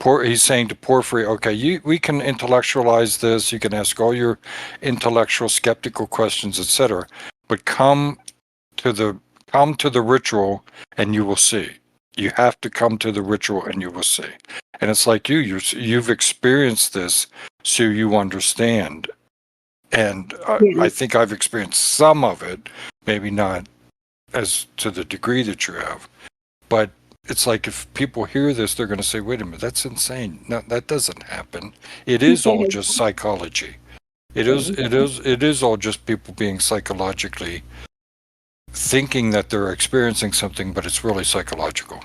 He's saying to Porphyry, okay, we can intellectualize this, you can ask all your intellectual, skeptical questions, etc. But come to the ritual, and you will see. You have to come to the ritual and you will see. And it's like you've experienced this, so you understand. And Yeah. I think I've experienced some of it, maybe not as to the degree that you have. But it's like if people hear this, they're going to say, wait a minute, that's insane. No, that doesn't happen. It is all just psychology. It is all just people being psychologically thinking that they're experiencing something, but it's really psychological.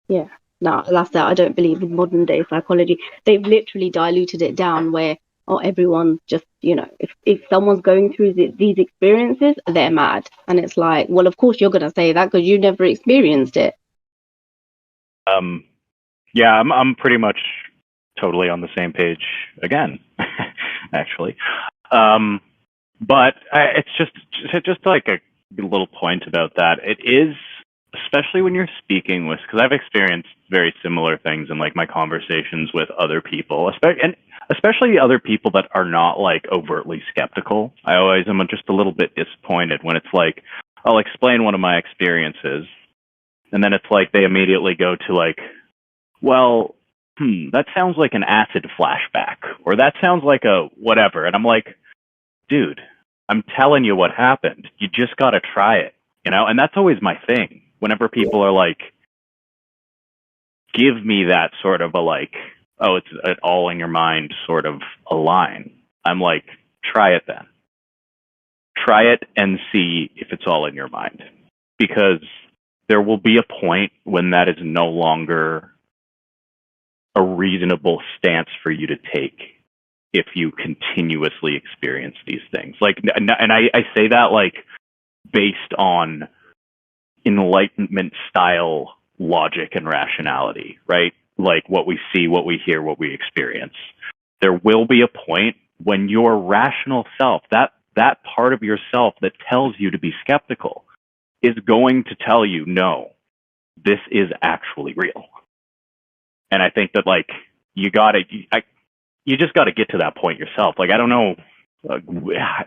Yeah. No, that's that. I don't believe in modern day psychology. They've literally diluted it down where, oh, everyone just, if someone's going through these experiences, they're mad. And it's like, well, of course you're going to say that because you never experienced it. Yeah, I'm pretty much totally on the same page again, actually. But it's just like a little point about that. It is, especially when you're speaking with, because I've experienced very similar things in like my conversations with other people, especially other people that are not like overtly skeptical. I always am just a little bit disappointed when it's like, I'll explain one of my experiences, and then it's like they immediately go to like, well, that sounds like an acid flashback, or that sounds like a whatever. And I'm like, dude, I'm telling you what happened. You just got to try it, And that's always my thing. Whenever people are like, give me that sort of a like, oh, it's an all in your mind sort of a line. I'm like, try it then. Try it and see if it's all in your mind. Because there will be a point when that is no longer a reasonable stance for you to take if you continuously experience these things. Like, and I say that like based on Enlightenment style logic and rationality, right? Like what we see, what we hear, what we experience. There will be a point when your rational self, that part of yourself that tells you to be skeptical, is going to tell you, no, this is actually real. And I think that like you just got to get to that point yourself. Like, I don't know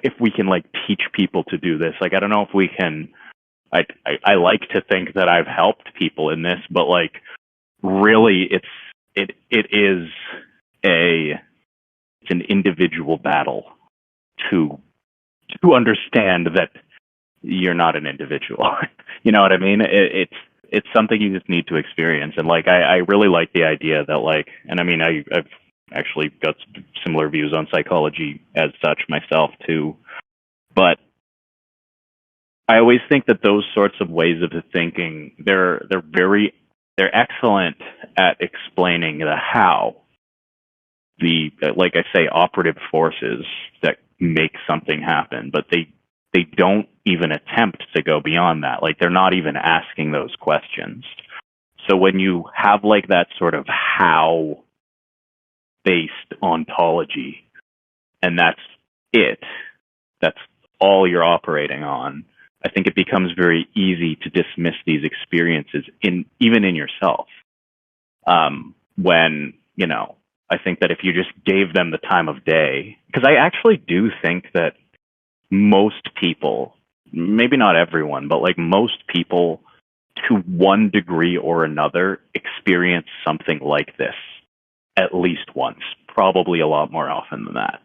if we can like teach people to do this. Like, I don't know if we can. I like to think that I've helped people in this, but like really it is an individual battle to understand that you're not an individual. You know what I mean? It's something you just need to experience. And like I really like the idea that like, and I mean I've actually got similar views on psychology as such myself too, but I always think that those sorts of ways of thinking, they're excellent at explaining the how, like I say, operative forces that make something happen, but they don't even attempt to go beyond that. Like they're not even asking those questions. So when you have like that sort of how based ontology, and that's all you're operating on, I think it becomes very easy to dismiss these experiences even in yourself. When, I think that if you just gave them the time of day, because I actually do think that most people, maybe not everyone, but like most people to one degree or another experience something like this at least once, probably a lot more often than that.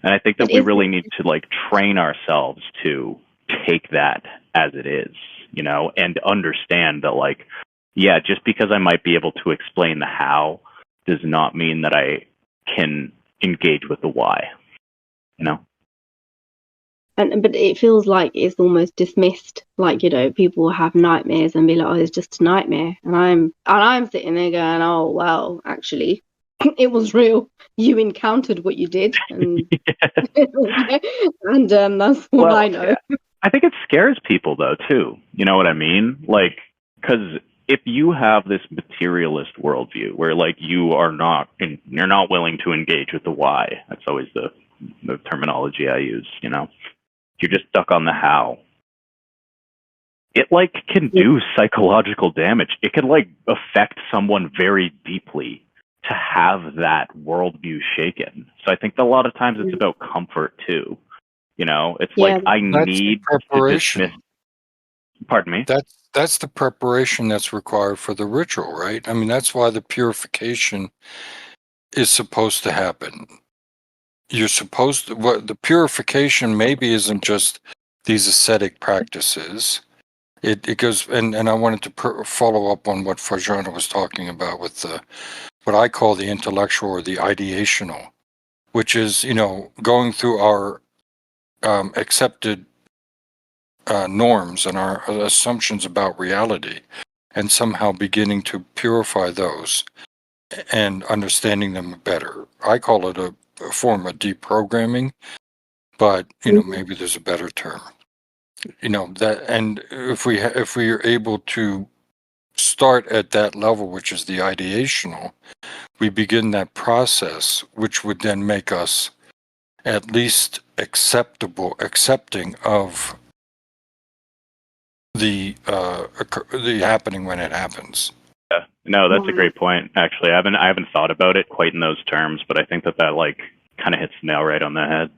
And I think that we really need to like train ourselves to take that as it is, and understand that like, yeah, just because I might be able to explain the how does not mean that I can engage with the why, But it feels like it's almost dismissed. Like, people have nightmares and be like, oh, it's just a nightmare. And I'm sitting there going, oh, well, actually, it was real. You encountered what you did. And, and that's what I know. Yeah. I think it scares people, though, too. You know what I mean? Like, because if you have this materialist worldview where, like, you're not willing to engage with the why, that's always the terminology I use, You're just stuck on the how. It, like, can do psychological damage. It can, like, affect someone very deeply to have that worldview shaken. So I think that a lot of times it's about comfort, too. It's like I need preparation. to dismiss. Pardon me? that's the preparation that's required for the ritual, right? I mean, that's why the purification is supposed to happen. You're supposed to, what the purification maybe isn't just these ascetic practices. It goes, and I wanted to follow up on what Farjana was talking about with the, what I call the intellectual or the ideational, which is, going through our accepted norms and our assumptions about reality, and somehow beginning to purify those and understanding them better. I call it a form of deprogramming, but maybe there's a better term. That, and if we are able to start at that level, which is the ideational, we begin that process, which would then make us at least accepting of the happening when it happens. Yeah, no, that's a great point. Actually, I haven't thought about it quite in those terms, but I think that like kind of hits the nail right on the head.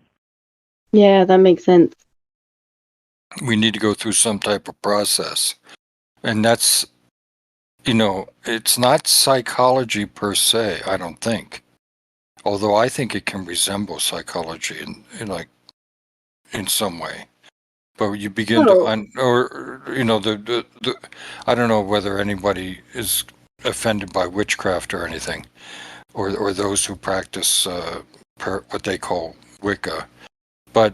Yeah, that makes sense. We need to go through some type of process, and that's, it's not psychology per se, I don't think. Although I think it can resemble psychology in some way. But you begin to, I don't know whether anybody is offended by witchcraft or anything, or those who practice what they call Wicca. But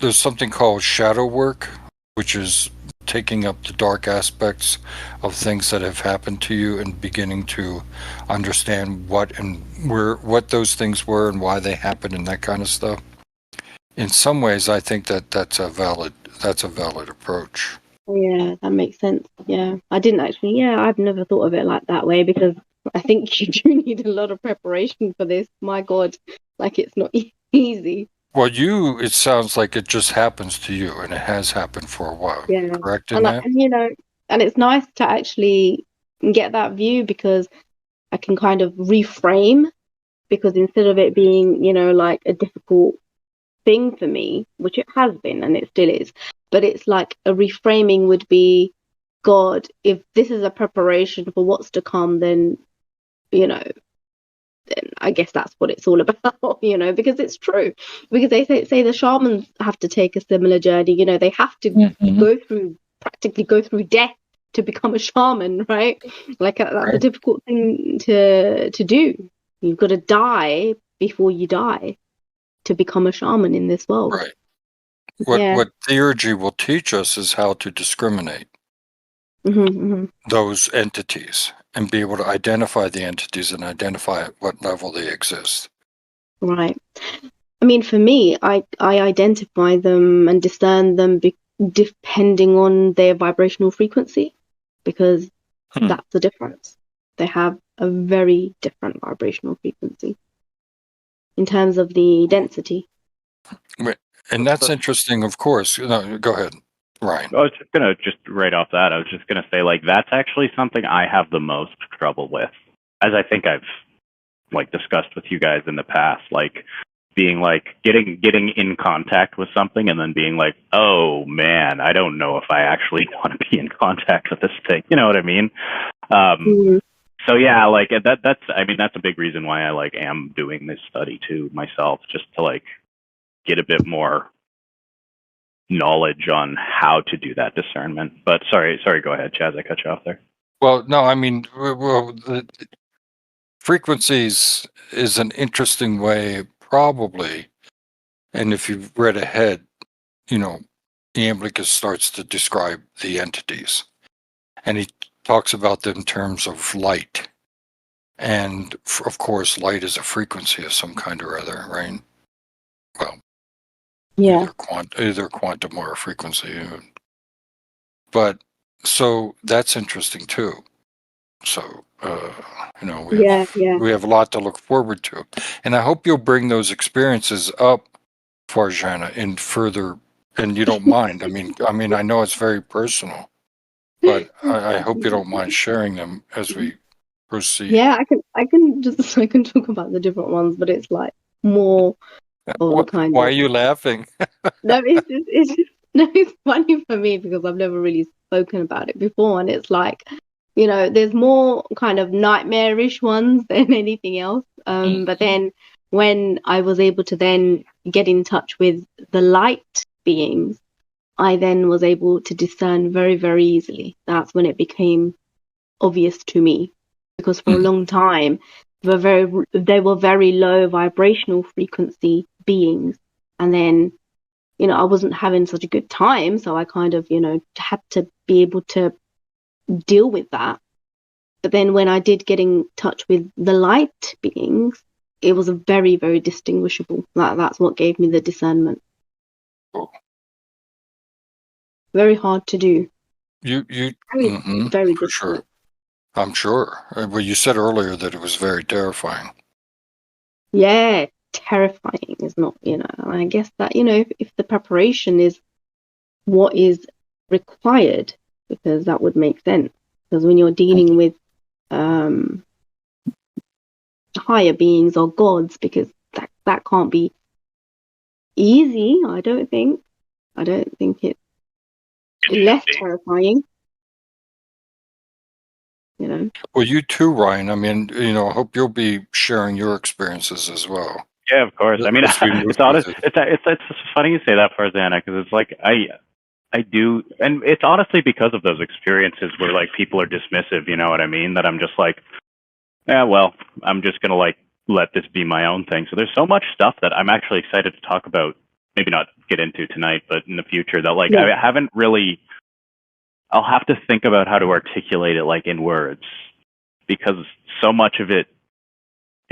there's something called shadow work, which is taking up the dark aspects of things that have happened to you and beginning to understand what those things were and why they happened and that kind of stuff. In some ways, I think that's a valid approach. Yeah, that makes sense. Yeah, I didn't actually. Yeah, I've never thought of it like that way, because I think you do need a lot of preparation for this. My God, like, it's not easy. Well, it sounds like it just happens to you, and it has happened for a while. Yeah, correct in that? And it's nice to actually get that view, because I can kind of reframe, because instead of it being, like a difficult thing for me, which it has been and it still is, but it's like a reframing would be, God, if this is a preparation for what's to come, then then I guess that's what it's all about, because it's true. Because they say the shamans have to take a similar journey. They have to practically go through death to become a shaman, right? Like, that's a difficult thing to do. You've got to die before you die to become a shaman in this world. Right. What theurgy will teach us is how to discriminate those entities and be able to identify the entities and identify at what level they exist. Right. I mean, for me, I identify them and discern them depending on their vibrational frequency, because that's the difference. They have a very different vibrational frequency in terms of the density. And that's interesting, of course. No, go ahead, Ryan. I was just going to, right off that, I was just going to say, like, that's actually something I have the most trouble with, as I think I've, discussed with you guys in the past, being, getting in contact with something and then being like, oh, man, I don't know if I actually want to be in contact with this thing. You know what I mean? So, yeah, that's a big reason why I, am doing this study, too, myself, just to, get a bit more knowledge on how to do that discernment. But sorry, go ahead, Chaz, I cut you off there. Well, no, I mean, the frequencies is an interesting way, probably, and if you've read ahead, Iamblichus starts to describe the entities, and he talks about them in terms of light, and of course, light is a frequency of some kind or other, right? Well, yeah, either quantum or a frequency. But so that's interesting too. So we have a lot to look forward to, and I hope you'll bring those experiences up, Farjana, in further. And you don't mind. I mean, I know it's very personal, but I hope you don't mind sharing them as we proceed. Yeah, I can talk about the different ones, but it's more. Why are you laughing? No, it's No, it's funny for me because I've never really spoken about it before, and it's like, you know, there's more kind of nightmarish ones than anything else. But then when I was able to then get in touch with the light beings, I then was able to discern very, very easily. That's when it became obvious to me, because for a long time they were very low vibrational frequency beings, and then, you know, I wasn't having such a good time, so I kind of, you know, had to be able to deal with that. But then when I did get in touch with the light beings, it was a very, very distinguishable. That's what gave me the discernment. Very hard to do. Very for sure. I'm sure. Well, you said earlier that it was very terrifying. Yeah, terrifying is not, you know, I guess that, you know, if the preparation is what is required, because that would make sense. Because when you're dealing with higher beings or gods, because that can't be easy, I don't think it's less terrifying. You know. Well, you too, Ryan. I mean, you know, I hope you'll be sharing your experiences as well. Yeah, of course. I mean, it's honest. It's funny you say that, Farzana, because it's like I do, and it's honestly because of those experiences where like people are dismissive. You know what I mean? That I'm just like, yeah, well, I'm just gonna like let this be my own thing. So there's so much stuff that I'm actually excited to talk about. Maybe not get into tonight, but in the future that like I haven't really. I'll have to think about how to articulate it like in words, because so much of it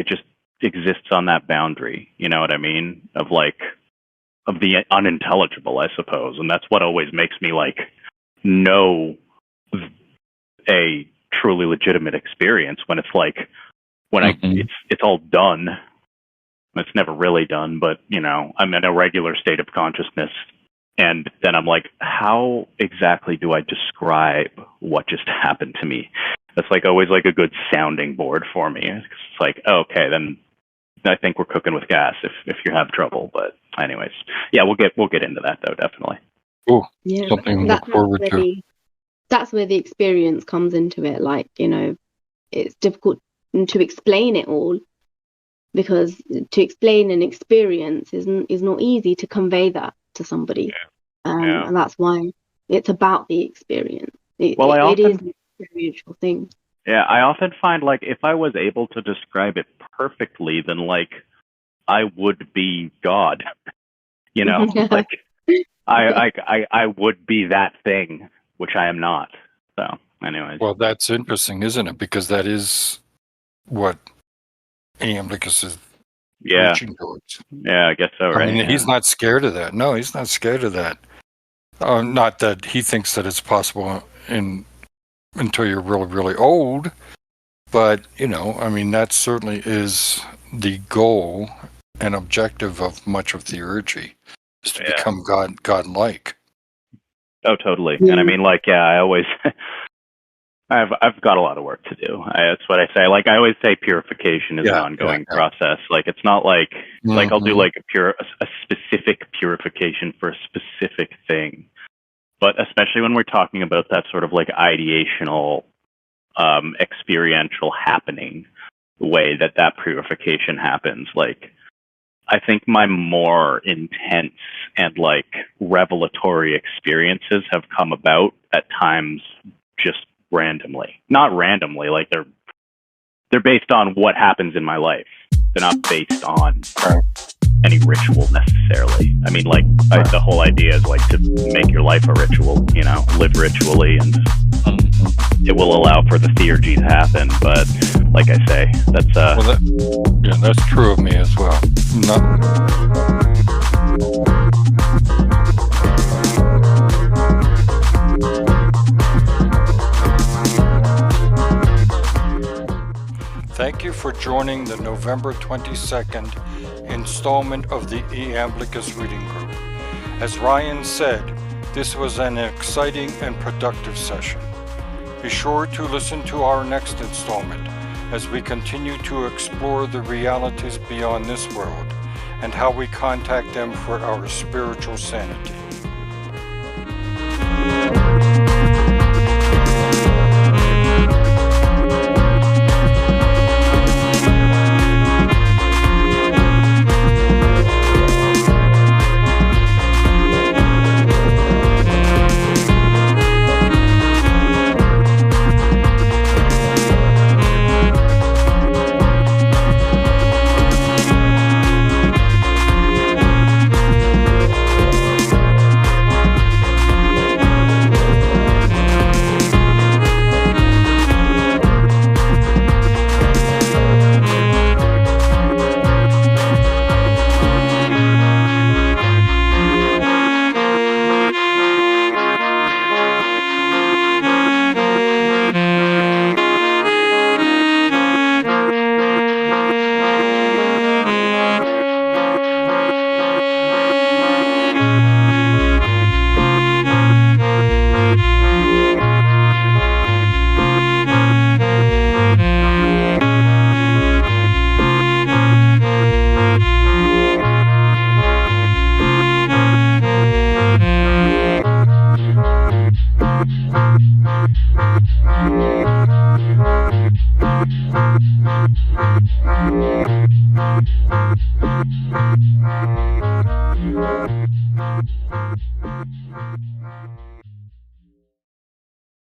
just exists on that boundary. You know what I mean? Of the unintelligible, I suppose. And that's what always makes me like know a truly legitimate experience when it's like, when it's all done. It's never really done, but you know, I'm in a regular state of consciousness. And then I'm like, how exactly do I describe what just happened to me? That's like always like a good sounding board for me. It's like, okay, then I think we're cooking with gas if you have trouble. But anyways, yeah, we'll get into that though, definitely. Oh, yeah, something to look forward to. That's where the experience comes into it. Like, you know, it's difficult to explain it all, because to explain an experience is not easy to convey that to somebody. And that's why it's about the experience. It is an experiential thing. Yeah, I often find like if I was able to describe it perfectly, then like I would be God. You know, like I would be that thing, which I am not. So, anyways. Well, that's interesting, isn't it? Because that is what Iamblichus is reaching towards. Yeah, I guess so, right? I mean, he's not scared of that. No, he's not scared of that. Not that he thinks that it's possible until you're really, really old. But, you know, I mean, that certainly is the goal and objective of much of theurgy, is to become God-like. Oh, totally. And I mean, like, I always... I've got a lot of work to do. That's what I say. Like I always say, purification is an ongoing process. Like it's not like I'll do like a specific purification for a specific thing, but especially when we're talking about that sort of like ideational, experiential happening way that purification happens. Like I think my more intense and like revelatory experiences have come about at times just randomly. Not randomly, like they're based on what happens in my life. They're not based on any ritual necessarily. I mean, like the whole idea is like to make your life a ritual, you know, live ritually, and it will allow for the theurgy to happen. But like I say, that's that's true of me as well. Thank you for joining the November 22nd installment of the Iamblichus Reading Group. As Ryan said, this was an exciting and productive session. Be sure to listen to our next installment as we continue to explore the realities beyond this world and how we contact them for our spiritual sanity.